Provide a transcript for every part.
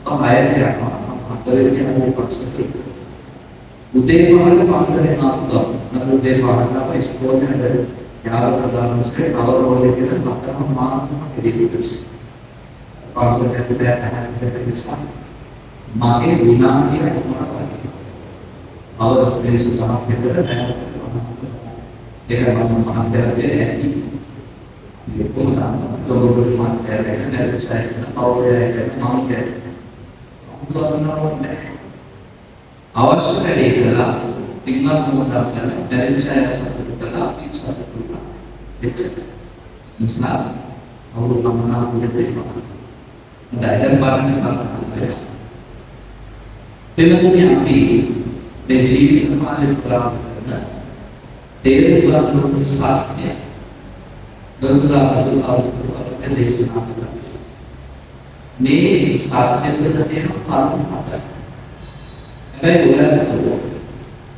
अब आया क्या हमारे क्या वो पक्ष उदय पहाड़ पास नाम नल उदय पहाड़ स्कूल में यार प्रधान से और रोड के मात्र मां एडिटर्स पास के माके बिना दिया और अपने सुधार के तरह देखा हम मानते रहते हैं ये पूरा तो लोग मानते हैं मैं चाहे और है मान के तो अपना අවශ්‍ය කළා පින්වත් මොහොතක් ගන්න බැරිචය සතුට කළා ඉච්ඡා සතුට එච්චර නිසා අවුරුදු පමණක් විතර දැන් පාරමිත කරනවා එතකොට අපි මේ ජීවිත කාලේ පුරා කරන තේරුම් ගන්න සත්‍ය දොරටුවක් දේශනා කරනවා මේ සත්‍ය තුළ තියෙන කරුණු හතරක් හැබැයි ඔයාලට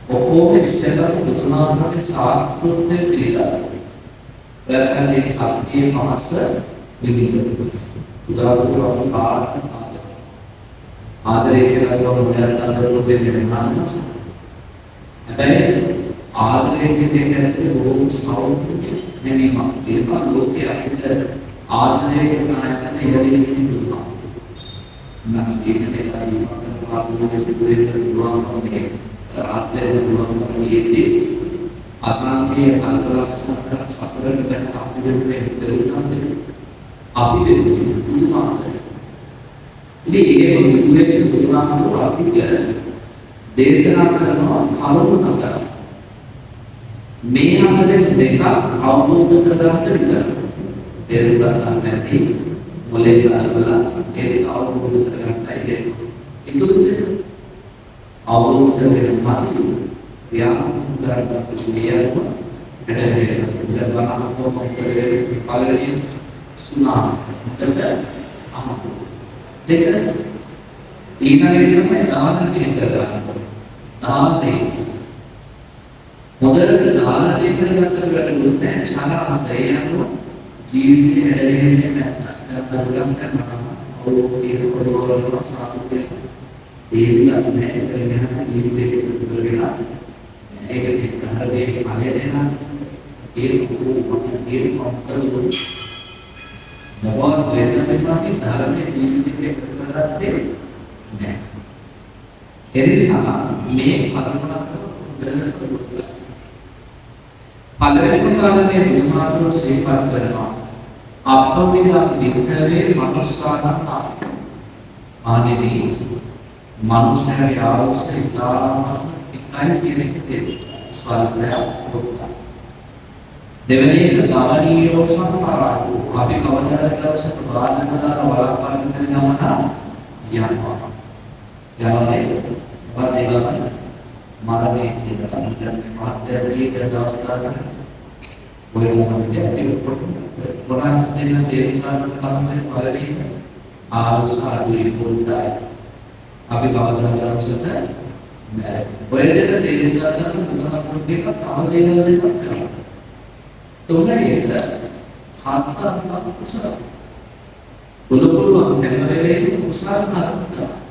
ඔක්කොම ඉස්සෙල්ලා බුදුනාමයේ ශාස්ත්‍රෝත්තර පිළිගන්නවා. ඔයාලට සත්‍යයේ මාස විදිහට උදාහරණයක් ආදරය කියලා ඔයාලට අදරුවේ දෙන්නා. හැබැයි ආදරය කියන එක ඇතුලේ බොහොම සෞඛ්‍ය නැතිවම ඒක ලෝකයේ අපිට ආදරය කරන අයන ඉහළින් බුදුනාම. නැස්තිකේ ආදුනික විද්‍යාවේ දුරවන්නේ රාත්‍රියේ දුරවන්නේදී අසංඛ්‍ය කල්පලක්ෂණ සසරට දැන් අපිට වෙන්නේ අපි වෙන්නේ බුදුමාහමයි. ඉතින් ඒක බුදුරජාණන් බුදුමාහම අපිට දේශනා කරනවා කරුණු හතරක්. මේ හතරෙන් දෙකක් අවබෝධ කරගන්න විතරයි. තේරුම් ගන්න නැති මොලේ ගාලා ඒක අවබෝධ කරගන්නයි දෙක. ඉදුරුද අවබෝධ කරගෙන මාති ව්‍යාකරණ කුසියව වැඩගෙන ලබන කොහොමද පාලනය සුනා උත්තර අහපු දෙක ඊළඟට තමයි ධාරණය කරගන්න. ධාරණය මොදලට ධාරණය කරගත්තට වැඩිදුත් නැහැ චාරාන්තය යනවා ජීවිතේ හැදෙන්නේ නැත්නම් ගන්න කරනවා ඕකේ කොරවල සාතුටේ ඒවිලා නැහැ කියලා ජීවිතේ උදේලා ඒකට ධර්මයේ ඵලය දෙනවා ඒක ඒ මොකක්ද නවාත් වේදනාවේ ධර්මයේ ජීවිතේ කරගත්තේ නැහැ එනිසා මේ කර්මකට පළවෙනි කාරණේ බුදුමාහම ශ්‍රීපත් කරනවා අපවිදා වික්‍රේ මනුස්සානං ආනෙදී මනුෂ්‍යයාගේ ආවශ්‍ය ඉතාලම එකයි කියන එක තේරුම් ස්වල්පයක් පොත්තා දෙවෙනි එක දමනීයෝ සම්පරායෝ අපි කවදාද දවසක බාධකදාන වළක්වන්න ගමන යන්නේ වදේගමන මරණය කියලා තමයි මහත්යගේ දවස් ගන්න ඔය ගමනදී පොරක් දෙන දේවල් තමයි පළවෙනි ආස්වාදයේ පොඩ්ඩයි අපි කවදාද දවසක ඔය දෙන දේවල් ගන්න උදාහරණයක් තව දේවල් දෙකක් කරනවා තුන්වෙනි එක හතරක් කුසල බුදුපුරුම හැම වෙලේම කුසල කරනවා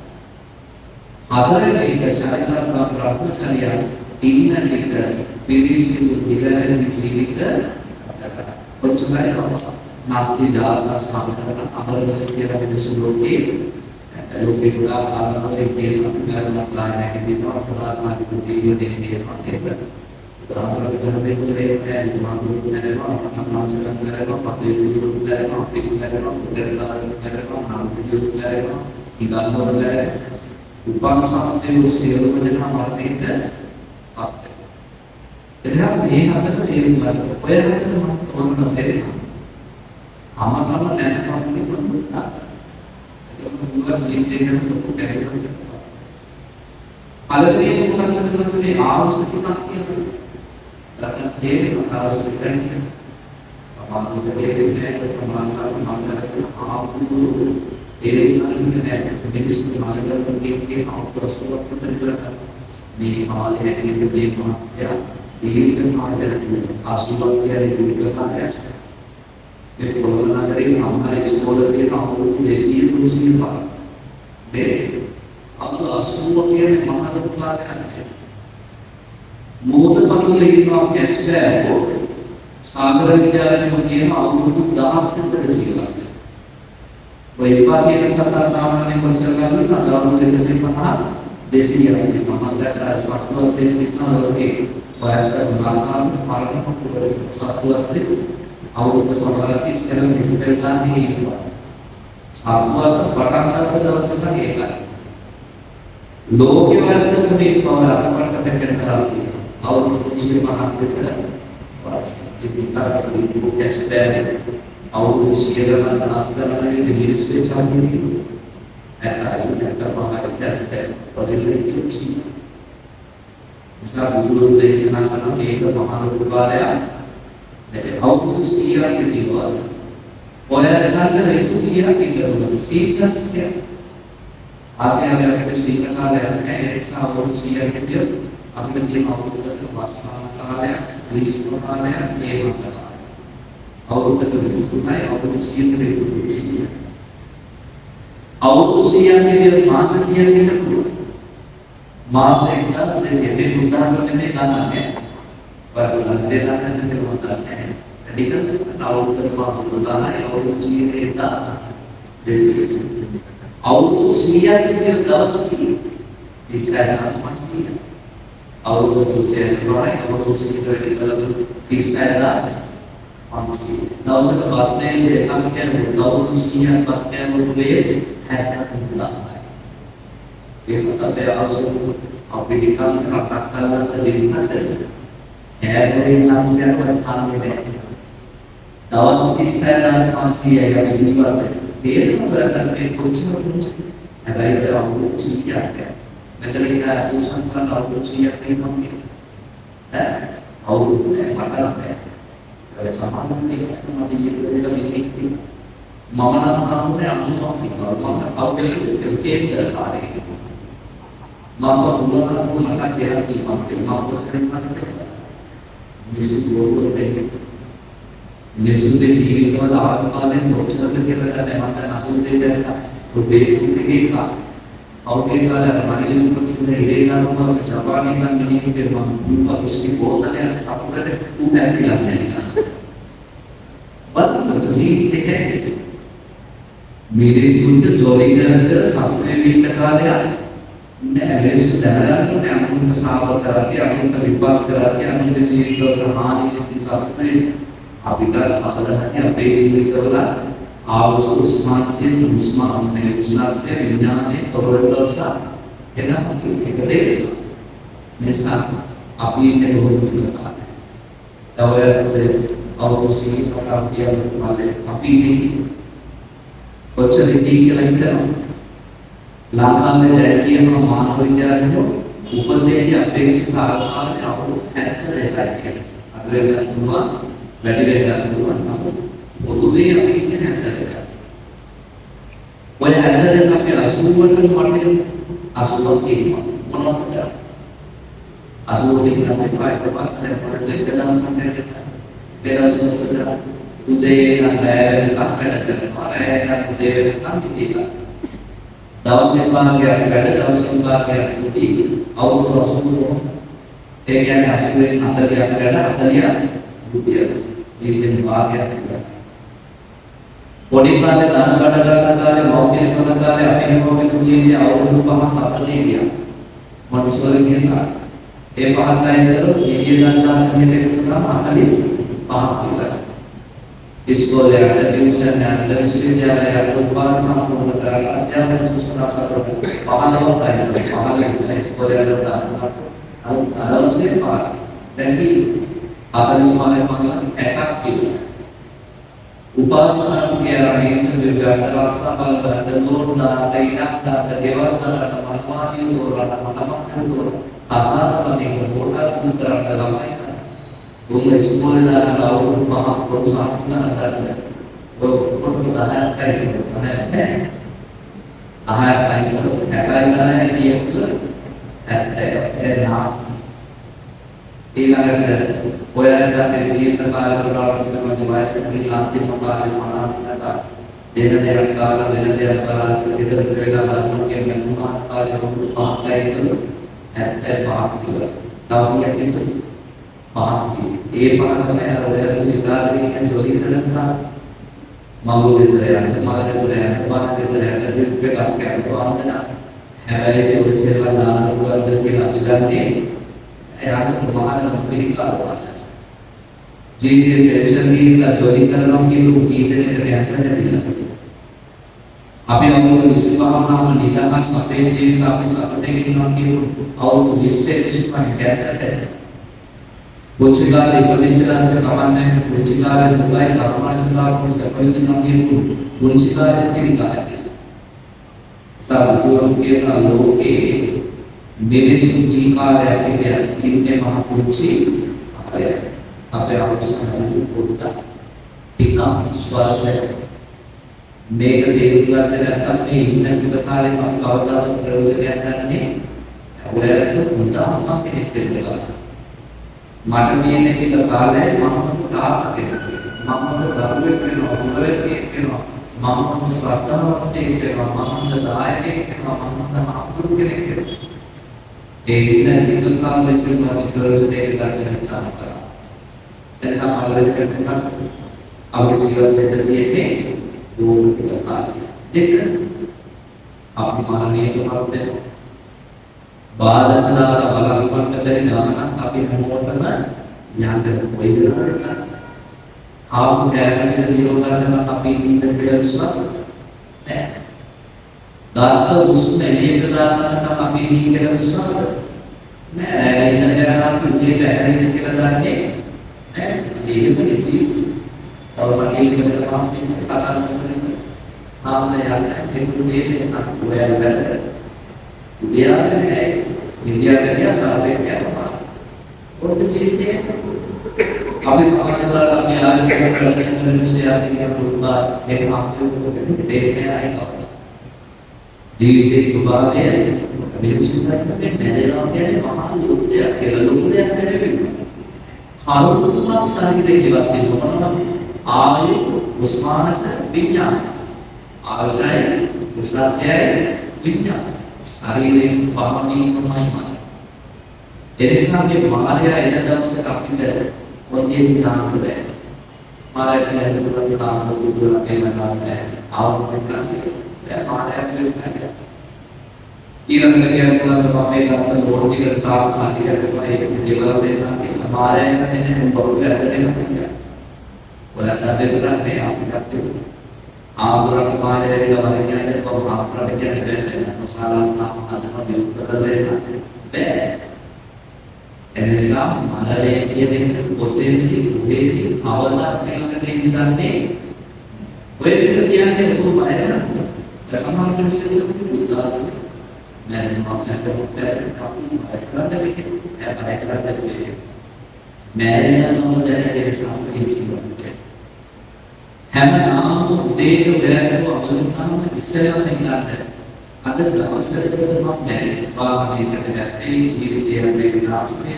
හතරවෙනි එක චරිතාර්ථ බ්‍රහ්මචර්යය තින්න එක පිරිසිදු නිවැරදි ජීවිත කොච්චරයි නාත්‍ය ජාත සම්පූර්ණ අමරණය කියලා මිනිසු ලෝකේ ලෝකේ පුරා කාලවලදී කියන අපිට ලායනකදී පස්සදාත්මක ජීවිතේ දෙන්නවා ඒක උදාහරණයක් ධර්මයේ පුරේ විමානුත් නැරෙනවා අතමාසලක් නැරෙනවා පතේ විදුත් නැරෙනවා පිටු නැරෙනවා උදේලා නැරෙනවා නාම විදුත් නැරෙනවා ඉඳන්වල නැරෙනවා උපන් සත්‍යය සියලුම දෙනා මරණයට පත් වෙනවා. මේ හතර තේරුම් ගන්න. ඔය හතර මොනවද තේරෙන්නේ? අමතම නැත්නම් මොකක්ද? ඒක මොකක්ද ජීවිතේකට කොටගෙන. පළවෙනි මොකක්ද කරන්නේ ආවශ්‍යක තුනක් කියලා. ලක්ෂණ තේරෙන ආවශ්‍යක දෙයක්. අපහසු දෙයක් සමානතාව ආපු තේරුම් ගන්න මිනිස්සු මාර්ගවලදී කියන අවස්ථාවක් විතර මේ කාලේ හැටියට දෙනවා දීර්ඝ කාලයක් අසුබක් කියන දීර්ඝ කාලයක් මේ කොළඹ නගරේ සමහර ඉස්කෝලේ තියෙන අවුරුදු 200 300 පාර මේ අවුරුදු 80 කියන්නේ මහා ලොකු කාලයක්. මොහොත පතුලේ ඉන්නවා කැස්බෑවෝ සාගර විද්‍යාඥයෝ කියන අවුරුදු 1000ක් විතර ජීවත් වෙනවා. ඔය ඉපාතියේ සතා සාමාන්‍ය කොච්චර ගන්නවද? අවුරුදු 150 200ක් වෙනවා. මම සත්තුවක් දෙන්න ඉන්නවා ලෝකේ වයස්ක ගුණාකාර මරණ කුඩේ සත්තුවක් දෙන්න අවුරුදු සමහරක් ඉස්සෙල්ලා ඩිජිටල් ගානේ ඉන්නවා. සත්තුවක් පටන් ගන්න දවසට ඒකයි. ලෝකේ වයස්ක ගුණේ පවර අතපට පෙන්නන කරලා අවුරුදු 350ක් විතර අවුරුදු 150 ගණනකදී මිනිස්සු චාරිත්‍රාක් නිසා බුදුන් දේශනා කරන මේක මහා ලොකු කාලයක්. අවුරුදු 100ක් ඉඳිවල ඔයාලට ඍතු කියක් ඉඳලා සීසන්ස් එක ආසියාවේ ශ්‍රී කාලයක් නැහැ. ඒ නිසා අවුරුදු 100ක් ඉඳියොත් අපිට තියෙන අවුරුද්දක වස්සාන කාලයක්, ග්‍රීස්ම කාලයක්, හේමන්ත කාලයක්. අවුරුද්දක ඍතු තුනයි, අවුරුදු 100ක ඍතු තුනයි. අවුරුදු 100ක් ඉඳියොත් මාස කීයක් ඉන්න පුළුවන්? මාස 1200 මේ උදාහරණ මේ ගන්නන්නේ. වලුන් දෙන්නත් මේ උදාහරණ. ටික අවුරුද්දක මාස 12යි, අවුරුදු 100ක 1200. අවුරුදු 100ක් ඉඳියොත් දවස් කීයක්? 20500. අවුරුදු 300යි, අවුරුදු 100ට වැඩි කලබල 30000. දවසක බත්නේ දෙකක් කියන්නේ අවුරුදු 100ක් බත් කෑවොත් වේ 60000යි. ඒක තමයි අවුරුදු අපි නිකන් රටක් කරලා දෙන්නසෙ. ඈරේ ලක්ෂයක් වත් කාන්නේ නැහැ. දවස් 30500යි අපි ජීවත් වෙන්නේ. ඒක කොච්චර පුංචි. හැබැයි අවුරුදු 100ක්. මෙතන ඉඳලා උසන් කරන අවුරුදු 100ක් නෙමෙයි. අවුරුදු මට ඒ සමානම දෙයක් තමයි ඉන්නේ. මම නම් හඳුනේ අනුමත කරනවා. මම අවුරුදු කේන්දර කාර්යය. මම පුදුමකට මට කියලා තියෙනවා. මම කොච්චර මතකද? මිනිස්සු ගෝලෙ මිනිස්සුන්ගේ ජීවිතවල ආත්මාවෙන් කොච්චරද කියලා දැන් මට නතුදේ දැන් Facebook එකේ එකක්. අවුරුදු කාලයක් මනින්න පුරුෂුද ඉරේ ගන්නවා ජපානයේ ගන්න මිනිහෙක් මම විශ්කි බෝතලයක් සතුටට උන් ඇවිල්ලා නැහැ. බලන්න ජීවිතේ හැටි. මිනිස්සුන්ට ජොලි කරලා සතුටේ වින්න කාලයක් නෑ. මිනිස්සු දැනගන්න අනුන්ට සාව කරන්නේ අනුන්ට විපාක කරන්නේ අනුන්ගේ ජීවිතවල හානිය නිසා අපිට කවදාවත් අපේ ජීවිතවල ආවුස් උස්මාත්‍ය උස්මාන්නේ උස්නාත්‍ය විඥානේ තොරවලස එනම් ඒක දෙයක්. නිසා අපි ඉන්නේ බොහෝ විකල්ප. තවයේ අවුස්සී කතාපිය වල අපි ඉන්නේ කොච්චර ඉදී කියලා හිතනවා. ලංකාවේ දැන් කියන මානව විද්‍යාඥයෝ උපදේශය අපේක්ෂිත ආකාරයට අවුරුදු 72යි කියලා. අද වෙනකන් තුමා වැඩි වෙනකන් තුමා පොදුවේ අපි ඉන්නේ 72යි. ඔය 72 අපි 80කට වටේ 80ක් කියනවා. මොනවද? 80 කියන්නේ පායක පාතේ පොඩ්ඩක් දවසක් දෙකක්. දෙදවසක් විතර උදේ ඉඳන් රැය වෙනකම් වැඩ කරනවා. රැය ඉඳන් උදේ වෙනකම් ඉඳලා දවස් දෙක භාගයක් වැඩ දවස් තුන භාගයක් උදේ අවුරුදු 80 ඒ කියන්නේ 80 40ක් වැඩ 40ක් උදේ ජීවිතේ භාගයක් පොඩි කාලේ දාන බඩ ගන්න කාලේ මෞඛ්‍ය කරන කාලේ අපි මොකද ජීවිතේ අවුරුදු 5ක් 7ක් ගියා මනුස්සයෙක් කියනවා ඒ පහක් අයින් ඉදිය ගන්නා තැනට එකතුනම 45ක් විතර ඉස්කෝලේ යන ටියුෂන් යන විශ්වවිද්‍යාලයට උපාධි සම්පූර්ණ කරලා අධ්‍යාපන සුසුනාසර 15ක් අයින් 15 ඉස්කෝලේ වල දානවා අලවසේ පාර දැන් 45 60ක් කියලා උපාධි සාර්ථකය ආරම්භ විද්‍යාර්ථ රාස්ත්‍ර බලන්න දෝරණාට ඉලක්කයට දේවල් සලකට මනමාදී දෝරණාට මනමක් දෝර අසාරපතේ කොට උත්තරට ළමයි උන් ඉස්කෝලේ දාන අවුරුදු 5ක් ප්‍රොසාක් කරනවා ඔය කොට 10ක් කරනවා නැහැ අහයක් අයින් කරලා ඊළඟට ඔයාලගේ ජීවිත කාල පුරාවට තමයි වයසට ගිහින් අන්තිම කාලේ මනාවට දෙන කාලා වෙන දෙයක් කාලා ඉදර වෙලා ගන්නෝගේ මනුමාන කාලේ වුණු පාටයිකල 75 කියලා. තව කීයක් ඉතුරු? 5. ඒ පාට තමයි අර ඔයලා විකාරයෙන් ජොලි කරනවා. මගුල් ගෙදර යන්න, මල ගෙදර යන්න, පාට ගෙදර යන්න විප්‍රයක් කරනවා වන්දන. හැබැයි ඒ ඔසෙල්ලා දාන උගන්ද කියලා අපි ගන්නේ එයාට මහාන පිළිකාරවල. ජීවිතේ පෙන්ෂන් දීලා ජොලි කරනවා කියන කීදෙනෙට කැන්සර් හැදිලා. අපි අවුරුදු 25ම නිදහස් අපේ ජීවිත අපි සතුටින් ඉන්නවා කියන අවුරුදු 20 25 කැන්සර් හැදෙනවා. පුංචිකාලේ ඉපදිච්චලාස කමන්නේ පුංචිකාලේ දුකයි කර්මවල සදාකෝ සපවිදිනවා කියන පුංචිකාලේ පිළිකාරයි. සාධුන් කියන ලෝකේ මිනිසුන් කීකාරයක් ඉන්නේ මහ පුංචි අපේ අවශ්‍යතාවය පොඩ්ඩක් ටිකක් ස්වල්ප මේක තේරුම් ගන්න නැත්නම් මේ ඉන්න ටික කාලෙම අපි කවදාවත් ප්‍රයෝජනයක් ගන්නෙ ඔයාලට හොඳ අම්මා කෙනෙක් වෙනවා. මට තියෙන ටික කාලේ මම තාත්තා කෙනෙක් වෙනවා. මම දරුවෙක් වෙනවා, මුලවැසියෙක් වෙනවා. මම ශ්‍රද්ධාවන්තයෙක් වෙනවා. මම දායකයෙක් වෙනවා. මම මහත්තුරු කෙනෙක් වෙනවා. ඒ ඉන්න ටික කාලෙ තුල ප්‍රයෝජනයක් ගන්න නැත්නම් ऐसा मालूम करना आपके जीवन में तरीके वो बता देख आप माननीय तो मानते हो बाद अंदर वाला फर्स्ट पहले जाना काफी मोट में यहाँ पे कोई भी नहीं करता आप क्या करने के लिए होगा तो काफी नींद के विश्वास है दांत उसमें लिए प्रदान का काफी नींद के विश्वास है नहीं तो क्या आप तुझे पहले के प्रदान के ये बड़ी चीज और बाकी के काम के पता नहीं हाँ मैं याद है फिर ये ना वो याद है इंडिया का क्या सारे क्या होगा और तो चीज है अभी समाज वाला अपने आज के प्रश्न में से याद है बहुत बार एक आपके देखने आएगा जीवित सुबह में अभी सुबह में मेरे नाम के महान लोग थे अकेले लोग थे अकेले आरोग्य शरीर की बात है आयु उस्मान विज्ञान आश्रय उसका क्या है विज्ञान शरीर पानी महिमा यदि सामने मार्या इधर से काफी देर उनके सिद्धांत है हमारे के पूरा नाम को पूरा कहना नाम है आप अपना है हमारे के ඊළඟ කියන පුළඟ අපේ ගන්න ලෝඩ් ටික තාම සාධියට කොහේ ඩෙවලොප් වෙනවා කියලා මාරය එන්නේ බොරු ඇදගෙන ඉන්නේ. ඔයාලට දෙකක් අපිට ආගරක් මාරය වෙලා කියන්නේ කොහොම අපරට කියන්නේ බැහැ. මසාලා තාම හදන විරුද්ධ කරලා බෑ. එනිසා මාරය කියන්නේ පොතේදී උවේදී අවදානයකට ඉඳන්නේ ඔය විදිහට කියන්නේ කොහොමද කරන්නේ? සමහර කෙනෙක් බුද්ධාගම मैं मामला को काफी बात लेकिन है बात करते हुए मेरे नाम में तेरे सामने एक चीज है हम नाम देख गए तो अवसरता में इससे नहीं करते अगर तपस्या करते तो हम मेरे बाप ने कहते हैं तेरी जीव तेरे में विनाश में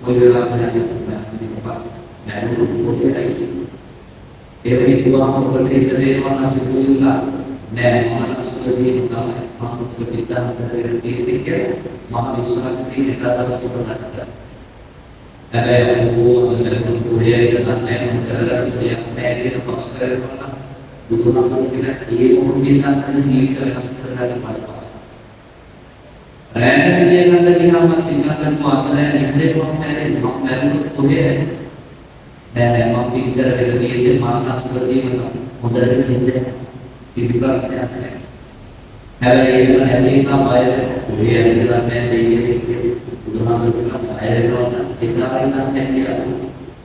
कोई गला नहीं मैं नहीं बात मैं को ले रही तेरे दुआ को करते तेरे वाला से कोई ला मैं माना सुधरी होता है हम तो पिता अंदर देखिए महाविश्वास की एकादश को बनाता है अबे वो अंदर को पूरे करना है अंदर करते हैं मैं ये पास कर वाला बुद्धना को बिना ये उनके अंदर जीवित व्यवस्था करने वाला रैंड में ये करना कि हम तीनों कर तो आते हैं निकले को मेरे को पूरे मैं माफी कर दिए मारना सुधरी मतलब उधर भी निकले किसी प्रश्न में आते हैं ये मन है का पाए ये अगला मैं देखिए उदाहरण का पाए तो ना इतना इतना है क्या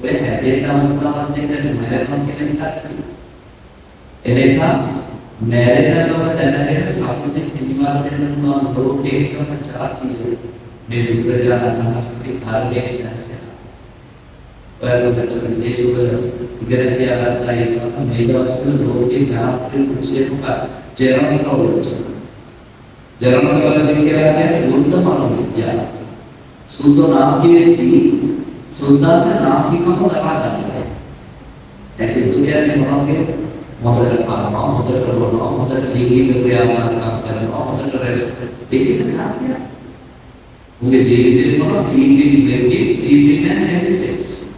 वे है देखना मसला बनते हैं मेरे काम के लिए क्या ऐसा मेरे का तो बताना है साथ में दीवार के अंदर दो के का चाहती है मैं बिगड़ जा रहा सकती घर में सेंस है पर मतलब विदेश इधर क्या करता है तो मेरा असल लोग के जहां पे मुझे का जरम का हो जाता जरम का वाला क्या है उर्द मानो विद्या शुद्ध नाम की व्यक्ति शुद्ध नाम की कम दवा करता है ऐसे दुनिया में वहां पे හොඳට කරනවා හොඳට කරනවා හොඳට දීර්ඝ ක්‍රියාකාරකම් කරනවා හොඳට රෙස්ට් දෙකින් කාර්යය උගේ ජීවිතේ මොනවා eating drinking sleeping and having sex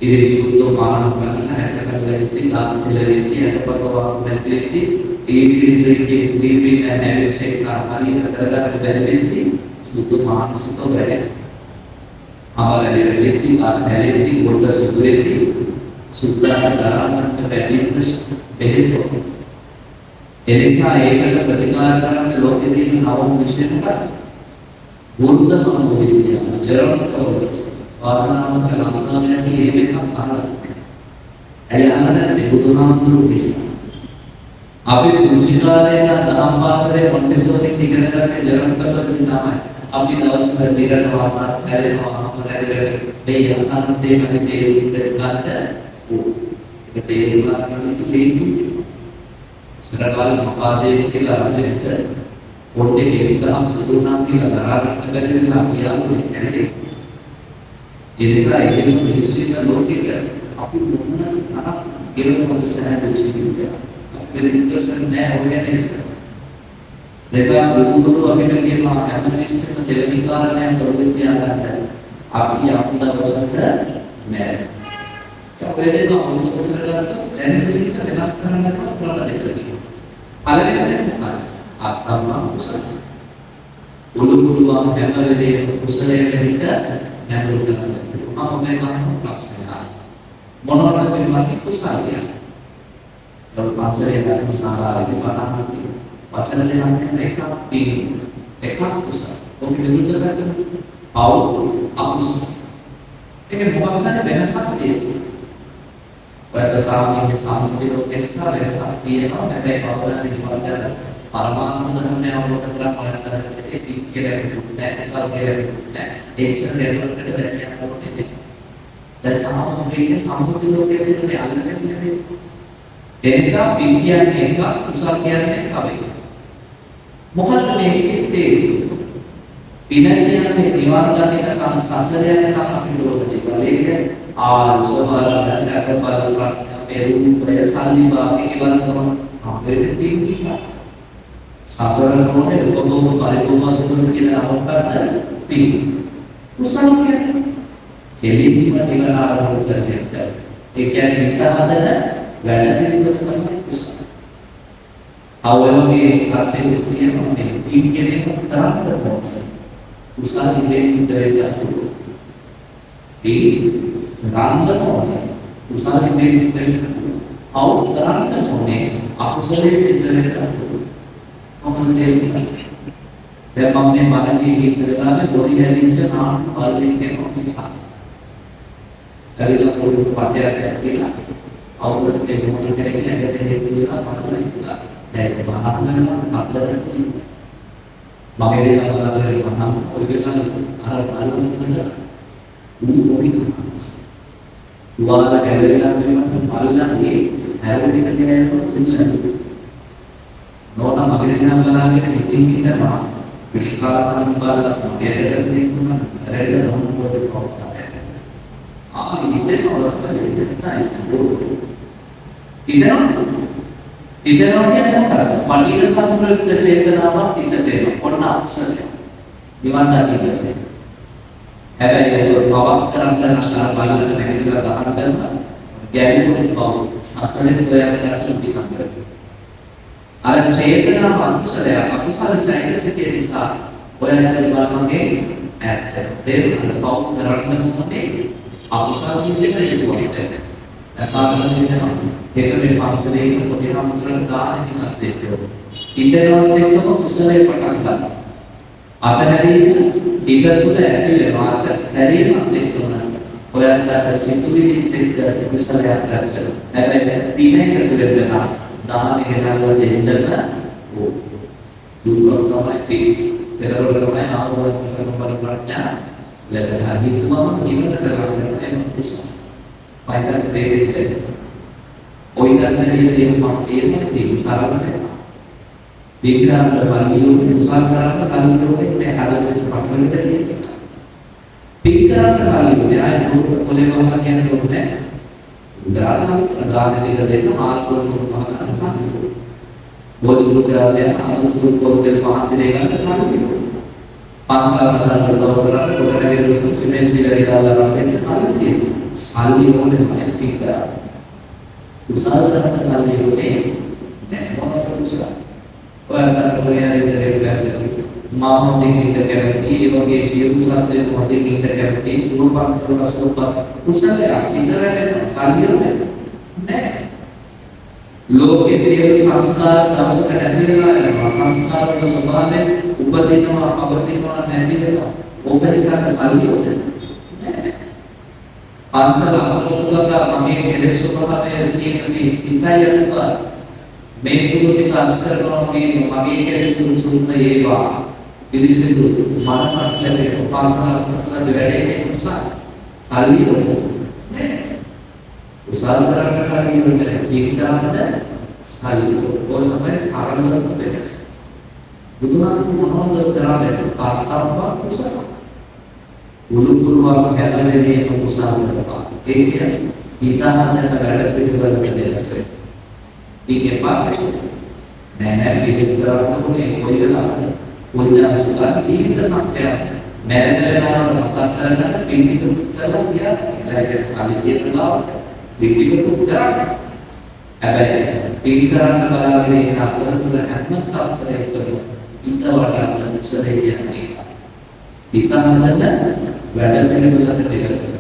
ඉතින් සුද්ධ මානව කරන හැටකටලෙද්දී තාත්තලෙද්දී අපතවා නැතිෙද්දී eating drinking sleeping and having sex ආකාරයෙන් කරගන්න බැරිෙද්දී සුද්ධ මානසිකව වැඩ ආවරණයේදී තාත්තලෙද්දී පොඩ සුදුෙද්දී සුද්ධාට දරාගන්න බැරි බෙහෙත් එනිසා ඒකට ප්‍රතිකාර කරන්න ලෝකෙ තියෙන නවම විශ්ය මොකක්ද? බුද්ධ මනෝවිද්‍යාව ජරණකවල වාදනාවක ලංකාවේ මේක අහලා ඇයි බුදුහාමුදුරු නිසා අපි පුංචි කාලේ ඉඳන් දහම් පාසලේ මොන්ටිසෝරි ඉගෙන ගන්න ජරණකවල තමයි අපි දවස්වල දිරන වාතාවරණ හැරෙනවා අපරාධ මේ අනන්තේ මැදේ ගන්න ඒක තේරුම් ගන්න ලේසි සරකාල මපාදේ කියලා අරගෙන පොඩ්ඩේ කේස් ගහම දුන්නා කියලා දරාගන්න බැරි වෙලා පියාඹුනේ කැලේ ඒ නිසා ඒකෙම මිනිස්සුන්ට ලෝකෙක අපි මොන තරම් ගෙවනවද සහැල්ලු ජීවිතය අපේ ඉන්ට්‍රස්ට් නැහැ ඔයනේ නිසා බුදුහමෝ අපිට කියනවා හැමතිස්සෙම දෙවෙනි කාරණයක් තොරතුරු තියාගන්න අපි යම් දවසක නෑ ඔය දෙක අනුමත කරගත්ත දැන් ජීවිත වෙනස් කරන්න ක්‍රම දෙකක් තියෙනවා. පළවෙනි එක ආත්මා කුසල. උළුපුළුවා හැම වෙලේම කුසලයට හිත නැඹුරු කරන්න. මම මේ වගේ ප්‍රශ්නයක්. මොනවද මේ කුසල කියන්නේ? ඒ පාසලේ ධර්ම ශාලාවේදී බලන්න වචන දෙකක් එකක් පිළිගන්න. එකක් කුසල. ඔක විරුද්ධ පැත්තට පව් අකුසල. ඒක මොකක්ද වෙනසක් තියෙන්නේ? වර්තමානයේ සාමුද්‍රික නිසා වෙනසක් තියෙනවා. හැබැයි කවදාද නිවන්තර පරමාර්ථ ධර්මය අවබෝධ කරගන්න කරන්නේ පිට කියලා නෙවෙයි. ඒචර් ලෙවල්කට දැනගන්න ඕනේ. දැන් තමයි මේකේ සාමුද්‍රික ලෝකයේ අල්ලන්නේ නෙවෙයි. ඒ නිසා පිට කියන්නේ එක කුසල කියන්නේ තව එකක්. මොකද මේකේ තේරුම පින කියන්නේ නිවන් දකිනකම් සසර යනකම් අපි ලෝක දේවල් ඒක ආසවරණ සැකපල ප්‍රඥා පෙරුම්පය සල්ලි වාගේ බලනවා අපේ පින් නිසා සසර නොනේ උපභෝග පරිභෝග සතුන් කියලා අපකට පින් කුසල කියන්නේ කෙලින්ම නිවන ආරම්භ කරගන්න ඒ කියන්නේ හිත හදන වැඩ පිළිවෙල තමයි කුසල අවයවගේ අර්ථයෙන් කියනවා මේ පින් කියන්නේ තරකට ඕනේ කුසල නිවේසිත වෙන්න රාන්දමෝනේ කුසල නිවේසිත වෙන්න අවුතරන්න ඕනේ අකුසලයේ සිද්ධ වෙන්න කොහොමද දැන් මම මේ මනසේ හිතලාම පොඩි හැදිච්ච නාම වලින් කියනවා නිසා කවිලා පොඩි පාඩයක් කියලා අවුරුදු දෙකක් කරගෙන ඇදලා හේතුලා පටලලා ඉන්නවා දැන් මහත්මයා සම්බන්ධ මගේ දේවල් වල මම ඔය වෙලාව අර බලන්න උඩු දුවාල ගැලවිලා මේවත් පල්ලන්නේ හැරෙන්න ගෑනොත් සිදුවන්නේ නෝනා මගේ දිහා බලාගෙන ඉතින් ඉන්නවා මේ කාලතන බලලා දෙයක් දෙන්නුම රැඩ රොම්බෝද කොටා ඉතින් ඉතනවා කියන්නේ පටිඝ සම්ප්‍රයුක්ත චේතනාවක් හිතට එනවා. ඔන්න අකුසලයි. නිවන් දකින්නේ. හැබැයි ඒක පවක් කරන්න අසල බලන්න නැතිලා ගහන්න කරනවා. ගැඹුරින් පව සසලෙන් ගොයක් කරලා ටිකක් කරනවා. අර චේතනාව අකුසලයි. අකුසල චෛතසිකය නිසා ඔයන්ට බලමගේ ඇත්ත. තේරුණාද? පව කරන්න මොන්නේ අකුසල විදිහට දැන් ඒක මේ පාසලේ පොඩි හම්තුරන් ගාන ටිකක් දෙන්න. ඉන්ටර්නල් එකම කුසලයේ පටන් ගන්න. අතහැරීම හිත තුළ ඇති වෙනවා. අතහැරීමත් එක්කම ඔයන්ට සිතුවිලි එක්ක කුසලයක් රැස් වෙනවා. හැබැයි පින එකතු වෙනවා. දාන ගෙනල්ලා දෙන්නම දුර්ලභමයි. ඒතරවල තමයි ආවෝද කුසල පරිප්‍රඥා ලැබෙනවා. හිතුවම නිවන කරගන්න කුසල. පයින්ට දෙන්නේ ඔය ගන්නදී තේරුම් තේරුම් සාරවන්නේ විග්‍රහන සල්ලියෝ උසාර කරන්න කල්පෝනේ හදවත පටලෙන්න තියෙනවා. විග්‍රහන සල්ලියෝ ආය පොලේ වහලා කියන්නේ උදාහරණයක් ප්‍රදාන ටික දෙන්න මාර්ගවල පහකට සම්පූර්ණ. බෝධි බුදුරජාණන් අනුතුරු පොතේ පහන්තිරේ ගන්න සම්පූර්ණ. පාසලකට උදව් කරලා කොටගෙන සිමෙන්ති කරලා ගන්න සල්ලි. සල්ලි ඕනේ නැහැ පිටා. උසාවියට ගන්නේ නෑ මොනවද උසාව. ඔයාලට ඔයාලේ ඉඳලා කරලා මම දෙකින් කැමති ඒ වගේ සියලු සත්ත්වයන් මොදෙකින් කැමති සූපම් කරලා සූපම් උසාවිය ඉඳලා සල්ලි නෑ. ලෝකයේ සියලු සංස්කාර දවසකට නැති වෙලා යනවා. සංස්කාර වල ස්වභාවය උපදිනවා පවතිනවා නැති වෙනවා. ඔබ හිතන්න සල්ලි ඕනේ නෑ. පන්සල අපලතුලක මගේ කෙලෙස් ස්වභාවය තියෙන මේ සිතයි අනුව මේ දුක ටික අස්කරනවා මේ මගේ කෙලෙස් සුසුම්න ඒවා පිළිසිදු මනසක් ලැබෙන පන්සල අපලතුලක වැඩේ උසාව සල්ලි ඕනේ නෑ. උසාව කරන්න කලින් ජීවිතාන්ත සල්ලි ඔය තමයි සරලම වෙනස. බුදුහාමුදුරුවෝ මොනවද කරන්නේ? කර්තව්‍ය උසාව. උළුපුරුවක් හැදෙන්නේ උසාව කරපා. ඒ කියන්නේ ඊතහනට වැඩ පිළිවෙලට දෙන්න. මේකේ පාඩේ නෑ පිළිවෙල කරන්න ඕනේ කොයිදලාට. මොන්දාසුලා ජීවිත සත්‍යය මැරෙන වෙලාවට මතක් කරගන්න පිළිතුරු කරලා කියලා ඒක සල්ලි කියනවා. විකිපිට කරන්නේ. හැබැයි පිළිකරන්න බලාගෙන ඉන්න අතරතුර හැම තත්පරයකම ඉන්නවට උත්සාහය කියන්නේ. ඉතනදන්න වැඩ පිළිවෙලකට දෙන්න.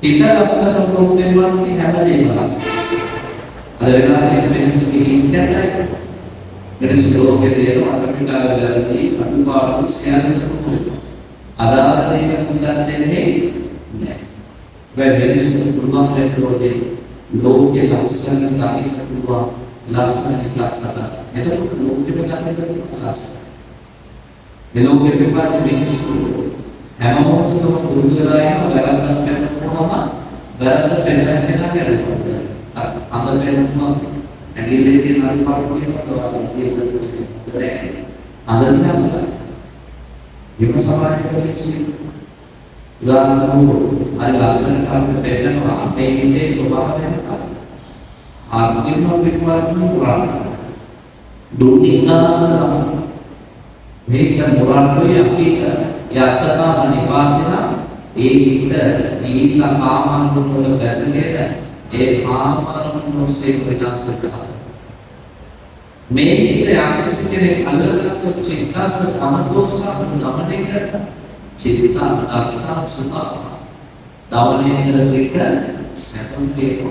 ඉත ලස්සන කොම්බෙන්වත් හැමදේම ලස්සන. අද වෙලාවේ මිනිස්සු කියන්නේ මිනිස්සු ලෝකේ තියෙන අටපිටාව වැරදි අනුපාඩු සියල්ලම අදාළ දෙයක් උත්තර දෙන්නේ නැහැ. මිනිස්සු පුළුවන් වෙන්නේ ලෝකයේ ලස්සන දකින්න පුළුවන් ලස්සන හිතක් එතකොට ලෝකෙම දකින්න ලස්සන. මේ ලෝකෙ පිටපත් මිනිස්සු හැම මොහොතකම පුරුදු වෙලා යන වැරද්දක් කරනකොටම වැරද්ද පෙන්නන කෙනා වැරද්දක්. අnder වෙනවා ඇඟිල්ලේ තියෙන අනුපාඩු කියනවා අදදිනවා විම සමාජයේ උදාහරණයක් අර ලස්සන කාර්ය පෙන්නනවා අපේ හිතේ ස්වභාවය මොකක්ද? ආත්මික පිටවත්ම පුරාණ දුනිකාසන මේක මුරාණ්ඩේ අකීක යත්තකම නිපාතන ඒ හිත දීන කාමයන් වල බැසගෙන ඒ කාමයන් ඔස්සේ විනාශ කරනවා. මේ හිත යම්කිසි කෙනෙක් අල්ලගත්තු චිත්තස තමදෝස ගමනය කරනවා. චිත්තා දාත්තා සුඛා දවනේ කරසික සැපම්පේ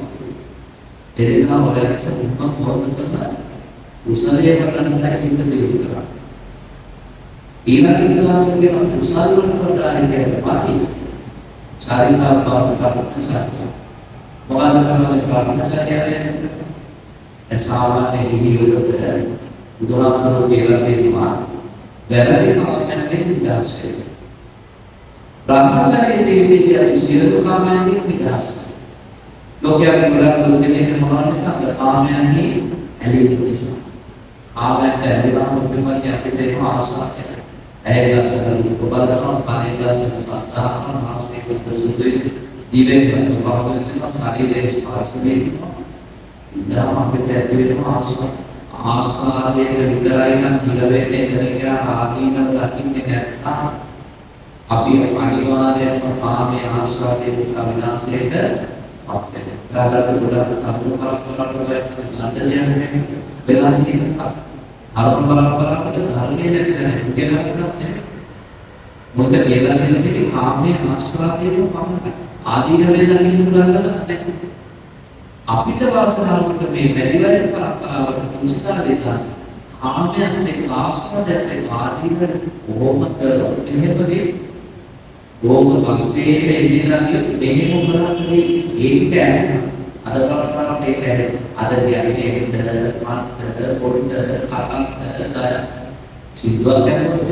එදිනා වලට උපම මොහොතක උසලයේ වටන්න හිත දියුණු කරා. ඊළඟ උදාහරණයක් උසාල් වලට වඩාගෙන පාටි චාරිකා පාපකට සාධක මොකද කරන්නේ පාඨාචාර්යයන් එසාවන්නේ හිහිවලට බුදුහාමුදුරුවෝ කියලා තියෙනවා වැරදි කාමයන්ගෙන් නිදහස් වෙන්න. ब्रह्मचारी जीवितයේ සියලු කාමයන්ගෙන් නිදහස්. ලෝකයක් ගොඩක් දුකෙන් මොනවද සද්ද කාමයන්හි ඇලීම නිසා. කාමයන්ට ඇලීම පිළිබඳ අපිට ඒක ආශාවක් නැහැ. ඇයි ලස්සන උපබලන කනේ ලස්සන සත්‍යාන මාසික සුදුයි දිවෙන් පසුපසෙන් ශරීරයේ ස්පර්ශයේ ඉඳලා අපිට ඇති වෙන ආස්වාදයේ විතරයි නම් ඉර වෙන්නේ එතන ආදීනව දකින්නේ නැත්නම් අපි අනිවාර්යයෙන්ම කාමයේ ආස්වාදයේ නිසා විනාශයට පත් වෙනවා. ඊට ගොඩක් අතුරු කරකට ගන්න වෙලා තියෙනවා. ධර්ම පරම්පරාවට ධර්මයේ නැත්නම් උගෙනක්වත් නැහැ. මොකද කියලා දෙන්නේ කාමයේ ආස්වාදයේ පමණයි. ආදීනවේ දකින්න ගන්නලා නැහැ. අපිට වාසනාවට මේ වැඩි වයස පරම්පරාවට පුංචි කාලේ ඉඳන් කාමයන් එක්ක ආස්වාදයෙන් එක්ක ආදීනව කොහොමද එහෙමනේ ඕක පස්සේ ඉඳලා මෙහෙම කරන්නේ ඒක අද පරම්පරාවට ඒක අද කියන්නේ ඒකට පාට පොඩ්ඩ කතාවක් දාය සිද්ධාර්ථ කරනකොට